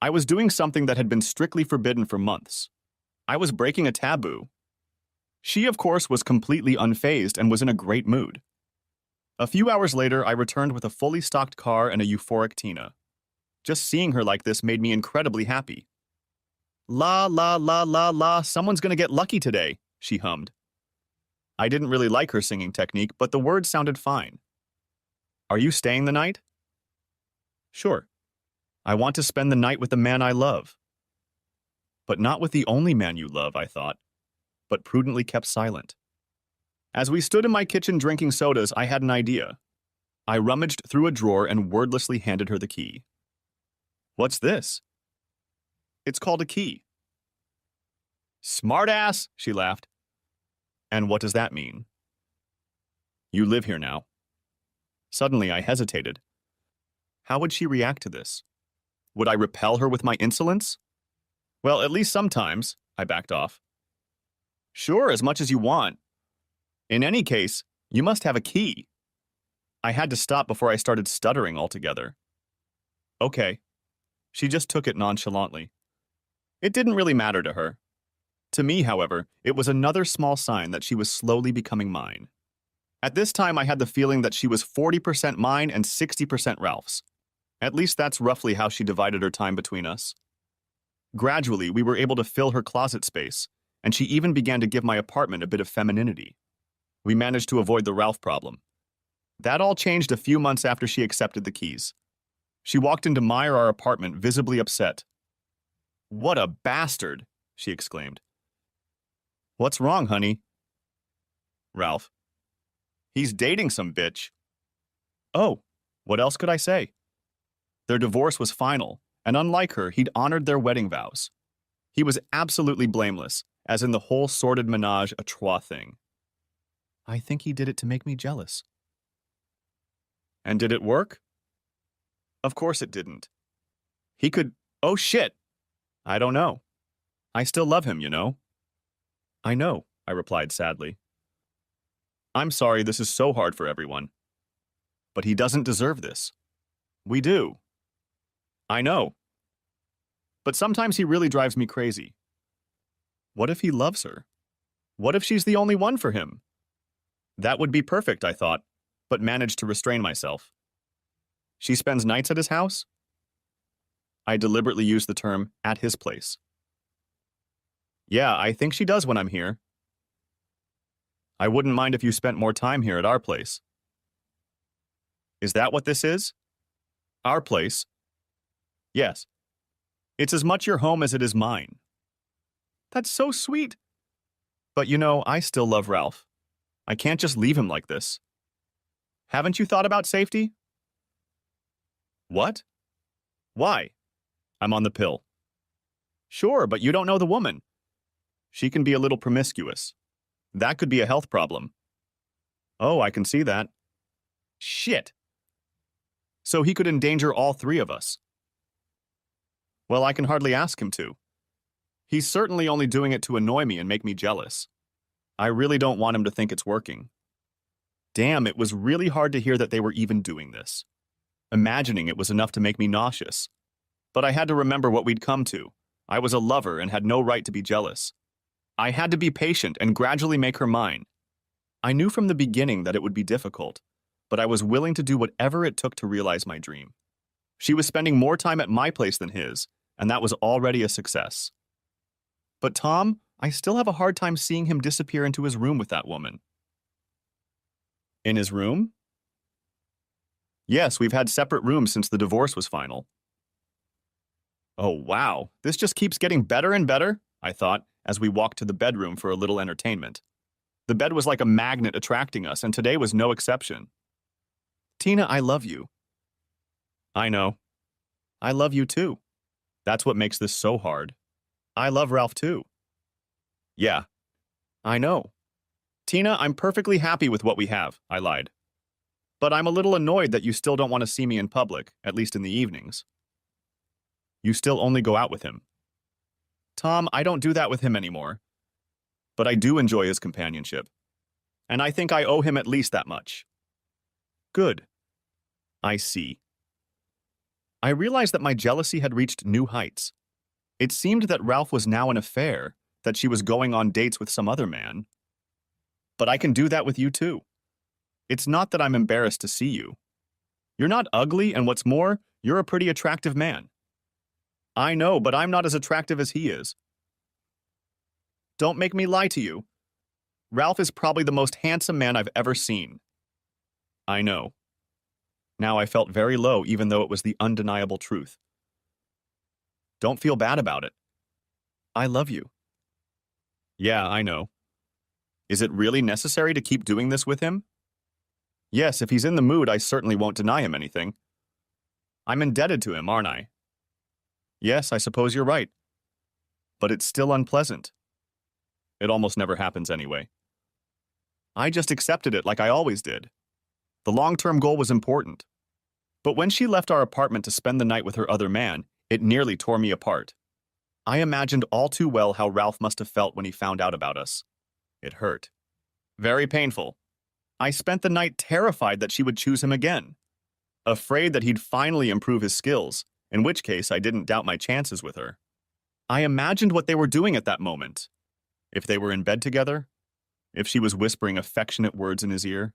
I was doing something that had been strictly forbidden for months. I was breaking a taboo. She, of course, was completely unfazed and was in a great mood. A few hours later, I returned with a fully stocked car and a euphoric Tina. Just seeing her like this made me incredibly happy. La la la la la, someone's gonna get lucky today, she hummed. I didn't really like her singing technique, but the words sounded fine. Are you staying the night? Sure. I want to spend the night with the man I love. But not with the only man you love, I thought, but prudently kept silent. As we stood in my kitchen drinking sodas, I had an idea. I rummaged through a drawer and wordlessly handed her the key. What's this? It's called a key. Smartass, she laughed. And what does that mean? You live here now. Suddenly, I hesitated. How would she react to this? Would I repel her with my insolence? Well, at least sometimes, I backed off. Sure, as much as you want. In any case, you must have a key. I had to stop before I started stuttering altogether. Okay. She just took it nonchalantly. It didn't really matter to her. To me, however, it was another small sign that she was slowly becoming mine. At this time, I had the feeling that she was 40% mine and 60% Ralph's. At least that's roughly how she divided her time between us. Gradually, we were able to fill her closet space, and she even began to give my apartment a bit of femininity. We managed to avoid the Ralph problem. That all changed a few months after she accepted the keys. She walked into our apartment, visibly upset. What a bastard, she exclaimed. What's wrong, honey? Ralph. He's dating some bitch. Oh, what else could I say? Their divorce was final, and unlike her, he'd honored their wedding vows. He was absolutely blameless, as in the whole sordid menage a trois thing. I think he did it to make me jealous. And did it work? Of course it didn't. He could... Oh, shit! I don't know. I still love him, you know. I know, I replied sadly. I'm sorry this is so hard for everyone. But he doesn't deserve this. We do. I know. But sometimes he really drives me crazy. What if he loves her? What if she's the only one for him? That would be perfect, I thought, but managed to restrain myself. She spends nights at his house? I deliberately used the term at his place. Yeah, I think she does when I'm here. I wouldn't mind if you spent more time here at our place. Is that what this is? Our place? Yes. It's as much your home as it is mine. That's so sweet. But you know, I still love Ralph. I can't just leave him like this. Haven't you thought about safety? What? Why? I'm on the pill. Sure, but you don't know the woman. She can be a little promiscuous. That could be a health problem. Oh, I can see that. Shit. So he could endanger all three of us. Well, I can hardly ask him to. He's certainly only doing it to annoy me and make me jealous. I really don't want him to think it's working. Damn, it was really hard to hear that they were even doing this. Imagining it was enough to make me nauseous. But I had to remember what we'd come to. I was a lover and had no right to be jealous. I had to be patient and gradually make her mine. I knew from the beginning that it would be difficult, but I was willing to do whatever it took to realize my dream. She was spending more time at my place than his, and that was already a success. But Tom, I still have a hard time seeing him disappear into his room with that woman. In his room? Yes, we've had separate rooms since the divorce was final. Oh, wow, this just keeps getting better and better, I thought, as we walked to the bedroom for a little entertainment. The bed was like a magnet attracting us, and today was no exception. Tina, I love you. I know. I love you too. That's what makes this so hard. I love Ralph too. Yeah, I know. Tina, I'm perfectly happy with what we have, I lied. But I'm a little annoyed that you still don't want to see me in public, at least in the evenings. You still only go out with him. Tom, I don't do that with him anymore. But I do enjoy his companionship. And I think I owe him at least that much. Good. I see. I realized that my jealousy had reached new heights. It seemed that Ralph was now an affair, that she was going on dates with some other man. But I can do that with you too. It's not that I'm embarrassed to see you. You're not ugly, and what's more, you're a pretty attractive man. I know, but I'm not as attractive as he is. Don't make me lie to you. Ralph is probably the most handsome man I've ever seen. I know. Now I felt very low, even though it was the undeniable truth. Don't feel bad about it. I love you. Yeah, I know. Is it really necessary to keep doing this with him? Yes, if he's in the mood, I certainly won't deny him anything. I'm indebted to him, aren't I? Yes, I suppose you're right. But it's still unpleasant. It almost never happens anyway. I just accepted it like I always did. The long-term goal was important. But when she left our apartment to spend the night with her other man, it nearly tore me apart. I imagined all too well how Ralph must have felt when he found out about us. It hurt. Very painful. I spent the night terrified that she would choose him again. Afraid that he'd finally improve his skills, in which case I didn't doubt my chances with her. I imagined what they were doing at that moment. If they were in bed together, if she was whispering affectionate words in his ear.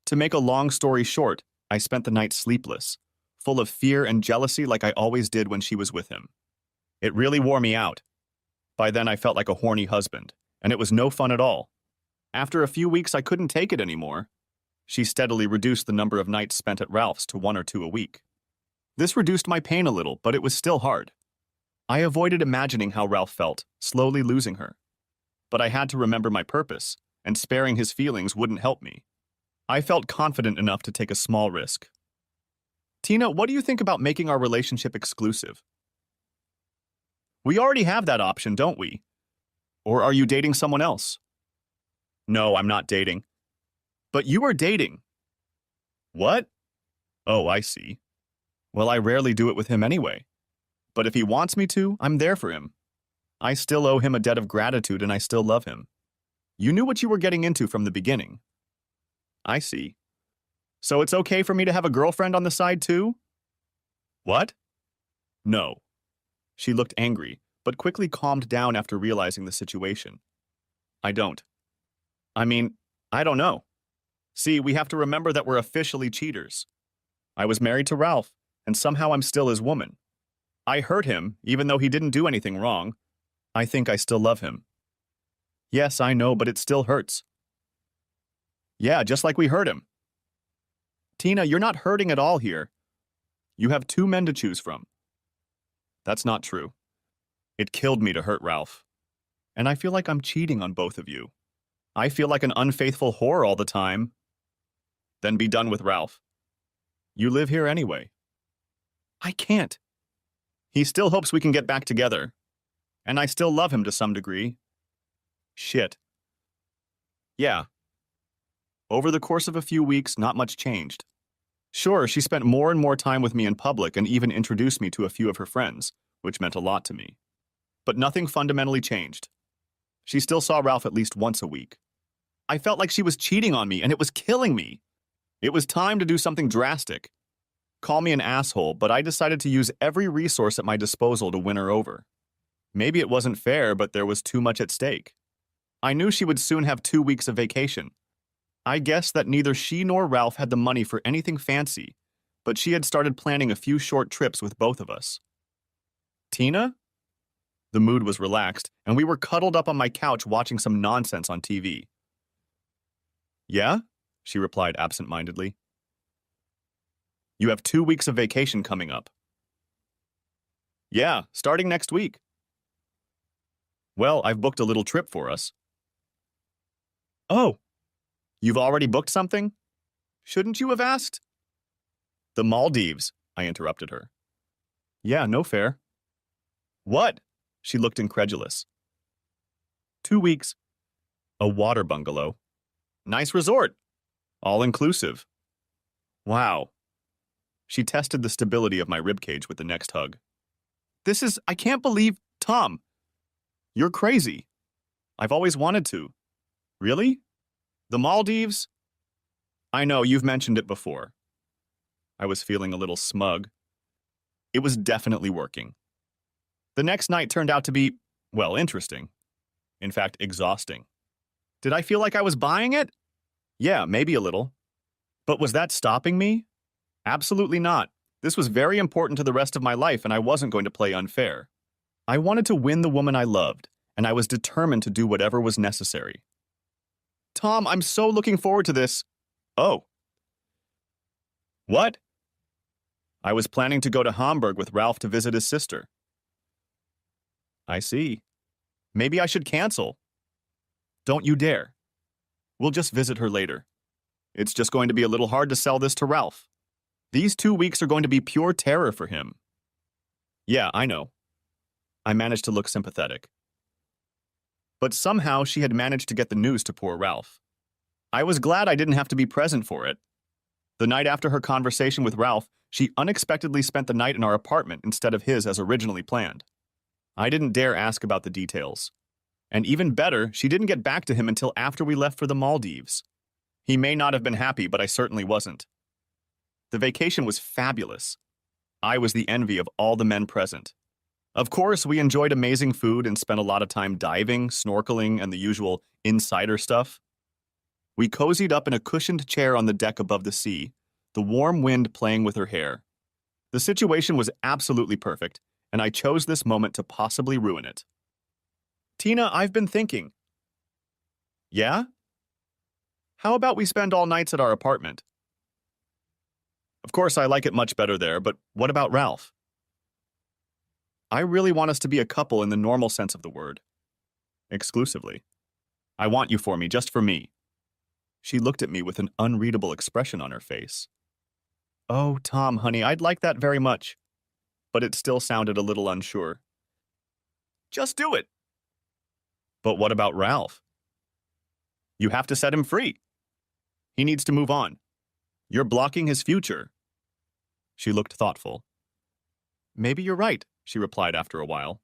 To make a long story short, I spent the night sleepless, full of fear and jealousy like I always did when she was with him. It really wore me out. By then I felt like a horny husband, and it was no fun at all. After a few weeks I couldn't take it anymore. She steadily reduced the number of nights spent at Ralph's to 1 or 2 a week. This reduced my pain a little, but it was still hard. I avoided imagining how Ralph felt, slowly losing her. But I had to remember my purpose, and sparing his feelings wouldn't help me. I felt confident enough to take a small risk. Tina, what do you think about making our relationship exclusive? We already have that option, don't we? Or are you dating someone else? No, I'm not dating. But you are dating. What? Oh, I see. Well, I rarely do it with him anyway. But if he wants me to, I'm there for him. I still owe him a debt of gratitude and I still love him. You knew what you were getting into from the beginning. I see. So it's okay for me to have a girlfriend on the side too? What? No. She looked angry, but quickly calmed down after realizing the situation. I don't. I mean, I don't know. See, we have to remember that we're officially cheaters. I was married to Ralph, and somehow I'm still his woman. I hurt him, even though he didn't do anything wrong. I think I still love him. Yes, I know, but it still hurts. Yeah, just like we hurt him. Tina, you're not hurting at all here. You have 2 men to choose from. That's not true. It killed me to hurt Ralph. And I feel like I'm cheating on both of you. I feel like an unfaithful whore all the time. Then be done with Ralph. You live here anyway. I can't. He still hopes we can get back together. And I still love him to some degree. Shit. Yeah. Over the course of a few weeks, not much changed. Sure, she spent more and more time with me in public and even introduced me to a few of her friends, which meant a lot to me. But nothing fundamentally changed. She still saw Ralph at least once a week. I felt like she was cheating on me, and it was killing me. It was time to do something drastic. Call me an asshole, but I decided to use every resource at my disposal to win her over. Maybe it wasn't fair, but there was too much at stake. I knew she would soon have 2 weeks of vacation. I guessed that neither she nor Ralph had the money for anything fancy, but she had started planning a few short trips with both of us. Tina? The mood was relaxed, and we were cuddled up on my couch watching some nonsense on TV. Yeah? She replied absent-mindedly. You have 2 weeks of vacation coming up. Yeah, starting next week. Well, I've booked a little trip for us. Oh, you've already booked something? Shouldn't you have asked? The Maldives, I interrupted her. Yeah, no fair. What? She looked incredulous. 2 weeks. A water bungalow. Nice resort. All inclusive. Wow. She tested the stability of my ribcage with the next hug. I can't believe, Tom. You're crazy. I've always wanted to. Really? The Maldives? I know, you've mentioned it before. I was feeling a little smug. It was definitely working. The next night turned out to be, well, interesting. In fact, exhausting. Did I feel like I was buying it? Yeah, maybe a little. But was that stopping me? Absolutely not. This was very important to the rest of my life, and I wasn't going to play unfair. I wanted to win the woman I loved, and I was determined to do whatever was necessary. Tom, I'm so looking forward to this. Oh. What? I was planning to go to Hamburg with Ralph to visit his sister. I see. Maybe I should cancel. Don't you dare. We'll just visit her later. It's just going to be a little hard to sell this to Ralph. These 2 weeks are going to be pure terror for him. Yeah, I know. I managed to look sympathetic. But somehow she had managed to get the news to poor Ralph. I was glad I didn't have to be present for it. The night after her conversation with Ralph, she unexpectedly spent the night in our apartment instead of his as originally planned. I didn't dare ask about the details. And even better, she didn't get back to him until after we left for the Maldives. He may not have been happy, but I certainly wasn't. The vacation was fabulous. I was the envy of all the men present. Of course, we enjoyed amazing food and spent a lot of time diving, snorkeling, and the usual insider stuff. We cozied up in a cushioned chair on the deck above the sea, the warm wind playing with her hair. The situation was absolutely perfect, and I chose this moment to possibly ruin it. Tina, I've been thinking. Yeah? How about we spend all nights at our apartment? Of course, I like it much better there, but what about Ralph? I really want us to be a couple in the normal sense of the word. Exclusively. I want you for me, just for me. She looked at me with an unreadable expression on her face. Oh, Tom, honey, I'd like that very much. But it still sounded a little unsure. Just do it. But what about Ralph? You have to set him free. He needs to move on. You're blocking his future. She looked thoughtful. Maybe you're right, she replied after a while.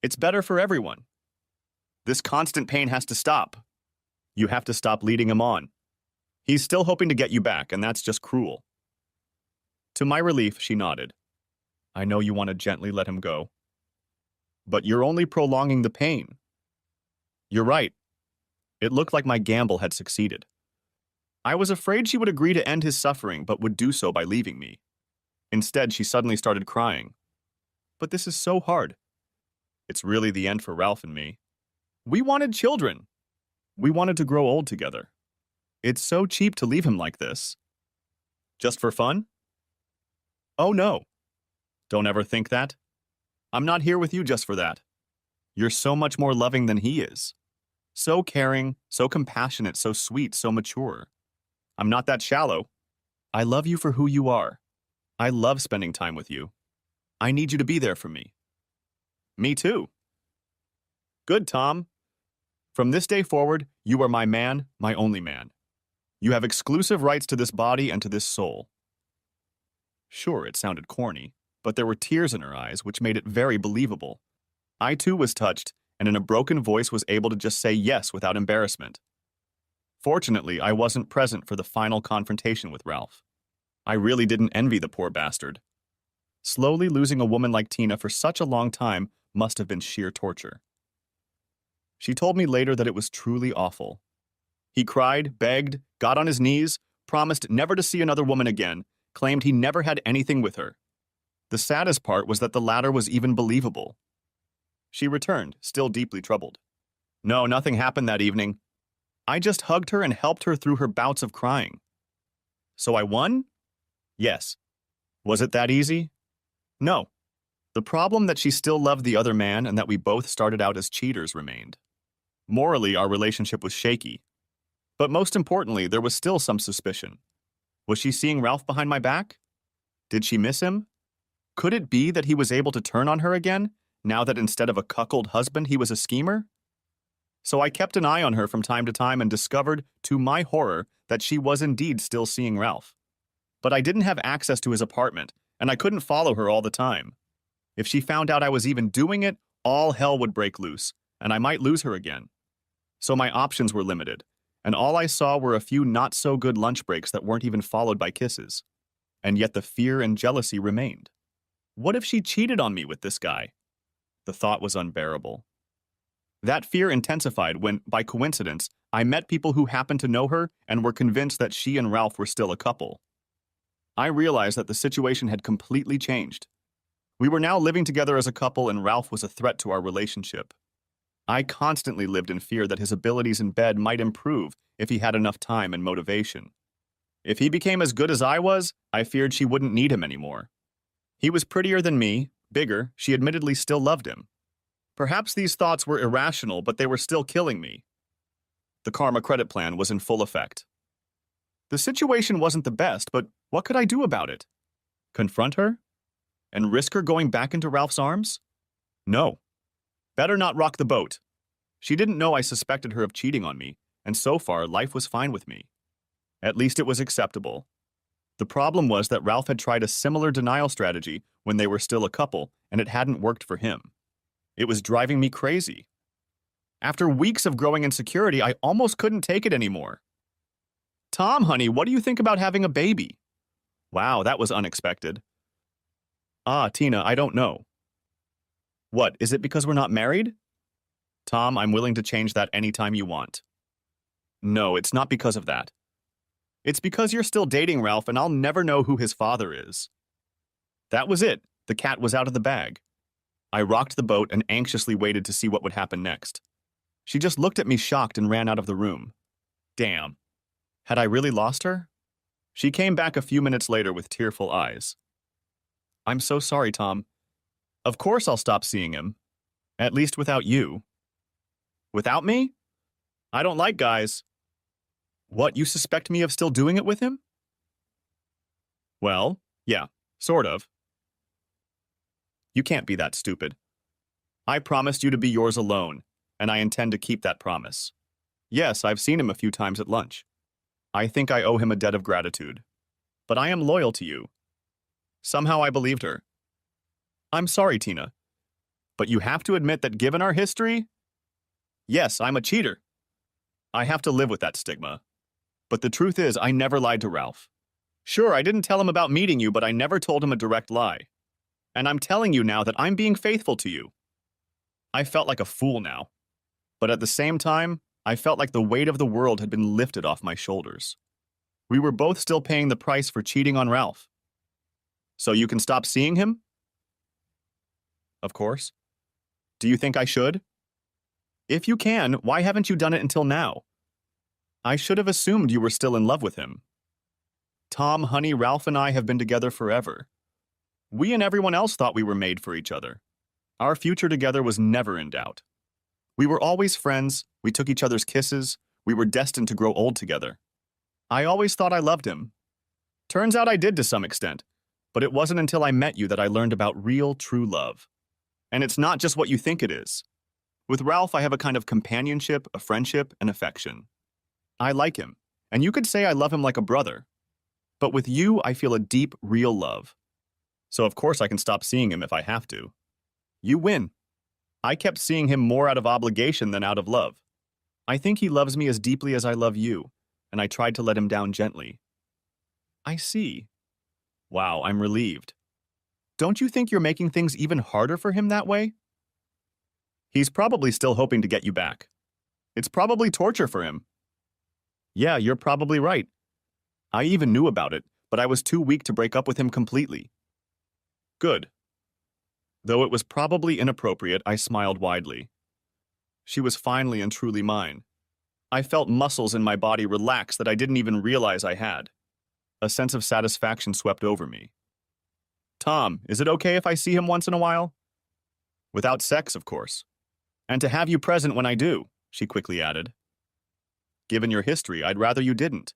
It's better for everyone. This constant pain has to stop. You have to stop leading him on. He's still hoping to get you back, and that's just cruel. To my relief, she nodded. I know you want to gently let him go. But you're only prolonging the pain. You're right. It looked like my gamble had succeeded. I was afraid she would agree to end his suffering, but would do so by leaving me. Instead, she suddenly started crying. But this is so hard. It's really the end for Ralph and me. We wanted children. We wanted to grow old together. It's so cheap to leave him like this. Just for fun? Oh no. Don't ever think that. I'm not here with you just for that. You're so much more loving than he is. So caring, so compassionate, so sweet, so mature. I'm not that shallow. I love you for who you are. I love spending time with you. I need you to be there for me. Me too. Good, Tom. From this day forward, you are my man, my only man. You have exclusive rights to this body and to this soul. Sure, it sounded corny, but there were tears in her eyes, which made it very believable. I too was touched, and in a broken voice was able to just say yes without embarrassment. Fortunately, I wasn't present for the final confrontation with Ralph. I really didn't envy the poor bastard. Slowly losing a woman like Tina for such a long time must have been sheer torture. She told me later that it was truly awful. He cried, begged, got on his knees, promised never to see another woman again, claimed he never had anything with her. The saddest part was that the latter was even believable. She returned, still deeply troubled. No, nothing happened that evening. I just hugged her and helped her through her bouts of crying. So I won? Yes. Was it that easy? No. The problem that she still loved the other man and that we both started out as cheaters remained. Morally, our relationship was shaky. But most importantly, there was still some suspicion. Was she seeing Ralph behind my back? Did she miss him? Could it be that he was able to turn on her again, now that instead of a cuckold husband, he was a schemer? So I kept an eye on her from time to time and discovered, to my horror, that she was indeed still seeing Ralph. But I didn't have access to his apartment, and I couldn't follow her all the time. If she found out I was even doing it, all hell would break loose, and I might lose her again. So my options were limited, and all I saw were a few not-so-good lunch breaks that weren't even followed by kisses. And yet the fear and jealousy remained. What if she cheated on me with this guy? The thought was unbearable. That fear intensified when, by coincidence, I met people who happened to know her and were convinced that she and Ralph were still a couple. I realized that the situation had completely changed. We were now living together as a couple and Ralph was a threat to our relationship. I constantly lived in fear that his abilities in bed might improve if he had enough time and motivation. If he became as good as I was, I feared she wouldn't need him anymore. He was prettier than me, bigger, she admittedly still loved him. Perhaps these thoughts were irrational, but they were still killing me. The karma credit plan was in full effect. The situation wasn't the best, but what could I do about it? Confront her? And risk her going back into Ralph's arms? No. Better not rock the boat. She didn't know I suspected her of cheating on me, and so far life was fine with me. At least it was acceptable. The problem was that Ralph had tried a similar denial strategy when they were still a couple, and it hadn't worked for him. It was driving me crazy. After weeks of growing insecurity, I almost couldn't take it anymore. Tom, honey, what do you think about having a baby? Wow, that was unexpected. Ah, Tina, I don't know. What, is it because we're not married? Tom, I'm willing to change that anytime you want. No, it's not because of that. It's because you're still dating Ralph and I'll never know who his father is. That was it. The cat was out of the bag. I rocked the boat and anxiously waited to see what would happen next. She just looked at me shocked and ran out of the room. Damn. Had I really lost her? She came back a few minutes later with tearful eyes. I'm so sorry, Tom. Of course I'll stop seeing him. At least without you. Without me? I don't like guys. What, you suspect me of still doing it with him? Well, yeah, sort of. You can't be that stupid. I promised you to be yours alone, and I intend to keep that promise. Yes, I've seen him a few times at lunch. I think I owe him a debt of gratitude. But I am loyal to you. Somehow I believed her. I'm sorry, Tina. But you have to admit that given our history, yes, I'm a cheater. I have to live with that stigma. But the truth is, I never lied to Ralph. Sure, I didn't tell him about meeting you, but I never told him a direct lie. And I'm telling you now that I'm being faithful to you. I felt like a fool now. But at the same time, I felt like the weight of the world had been lifted off my shoulders. We were both still paying the price for cheating on Ralph. So you can stop seeing him? Of course. Do you think I should? If you can, why haven't you done it until now? I should have assumed you were still in love with him. Tom, honey, Ralph and I have been together forever. We and everyone else thought we were made for each other. Our future together was never in doubt. We were always friends, we took each other's kisses, we were destined to grow old together. I always thought I loved him. Turns out I did to some extent, but it wasn't until I met you that I learned about real, true love. And it's not just what you think it is. With Ralph, I have a kind of companionship, a friendship, and affection. I like him, and you could say I love him like a brother. But with you, I feel a deep, real love. So of course I can stop seeing him if I have to. You win. I kept seeing him more out of obligation than out of love. I think he loves me as deeply as I love you, and I tried to let him down gently. I see. Wow, I'm relieved. Don't you think you're making things even harder for him that way? He's probably still hoping to get you back. It's probably torture for him. Yeah, you're probably right. I even knew about it, but I was too weak to break up with him completely. Good. Though it was probably inappropriate, I smiled widely. She was finally and truly mine. I felt muscles in my body relax that I didn't even realize I had. A sense of satisfaction swept over me. Tom, is it okay if I see him once in a while? Without sex, of course. And to have you present when I do, she quickly added. Given your history, I'd rather you didn't.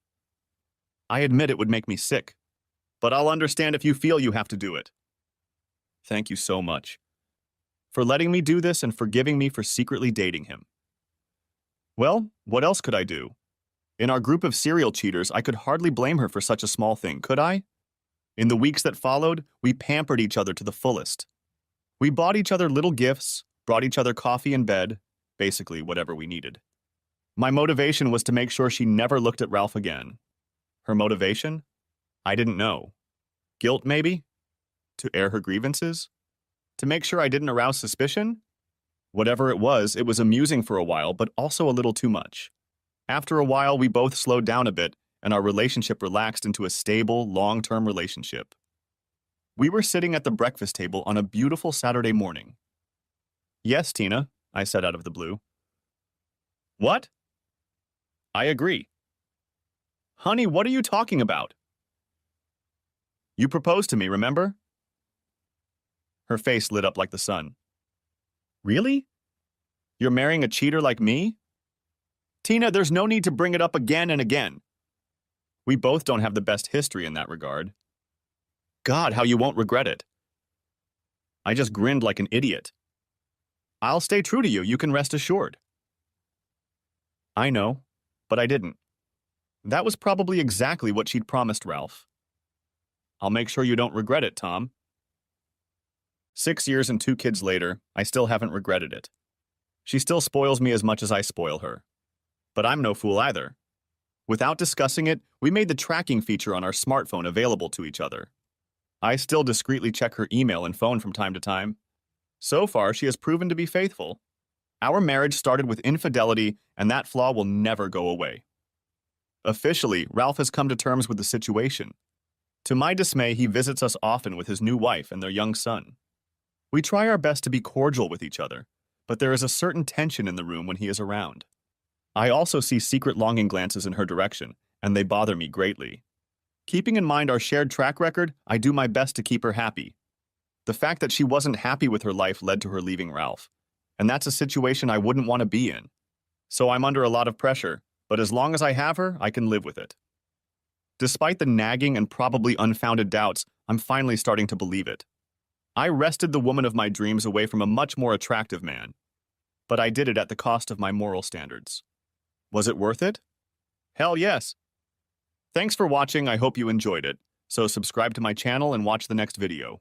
I admit it would make me sick, but I'll understand if you feel you have to do it. Thank you so much for letting me do this and forgiving me for secretly dating him. Well, what else could I do? In our group of serial cheaters, I could hardly blame her for such a small thing, could I? In the weeks that followed, we pampered each other to the fullest. We bought each other little gifts, brought each other coffee and bed, basically whatever we needed. My motivation was to make sure she never looked at Ralph again. Her motivation? I didn't know. Guilt, maybe? To air her grievances? To make sure I didn't arouse suspicion? Whatever it was amusing for a while, but also a little too much. After a while, we both slowed down a bit, and our relationship relaxed into a stable, long-term relationship. We were sitting at the breakfast table on a beautiful Saturday morning. Yes, Tina, I said out of the blue. What? I agree. Honey, what are you talking about? You proposed to me, remember? Her face lit up like the sun. Really? You're marrying a cheater like me? Tina, there's no need to bring it up again and again. We both don't have the best history in that regard. God, how you won't regret it. I just grinned like an idiot. I'll stay true to you, you can rest assured. I know, but I didn't. That was probably exactly what she'd promised Ralph. I'll make sure you don't regret it, Tom. 6 years and 2 kids later, I still haven't regretted it. She still spoils me as much as I spoil her. But I'm no fool either. Without discussing it, we made the tracking feature on our smartphone available to each other. I still discreetly check her email and phone from time to time. So far, she has proven to be faithful. Our marriage started with infidelity, and that flaw will never go away. Officially, Ralph has come to terms with the situation. To my dismay, he visits us often with his new wife and their young son. We try our best to be cordial with each other, but there is a certain tension in the room when he is around. I also see secret longing glances in her direction, and they bother me greatly. Keeping in mind our shared track record, I do my best to keep her happy. The fact that she wasn't happy with her life led to her leaving Ralph, and that's a situation I wouldn't want to be in. So I'm under a lot of pressure, but as long as I have her, I can live with it. Despite the nagging and probably unfounded doubts, I'm finally starting to believe it. I wrested the woman of my dreams away from a much more attractive man, but I did it at the cost of my moral standards. Was it worth it? Hell yes. Thanks for watching, I hope you enjoyed it. So subscribe to my channel and watch the next video.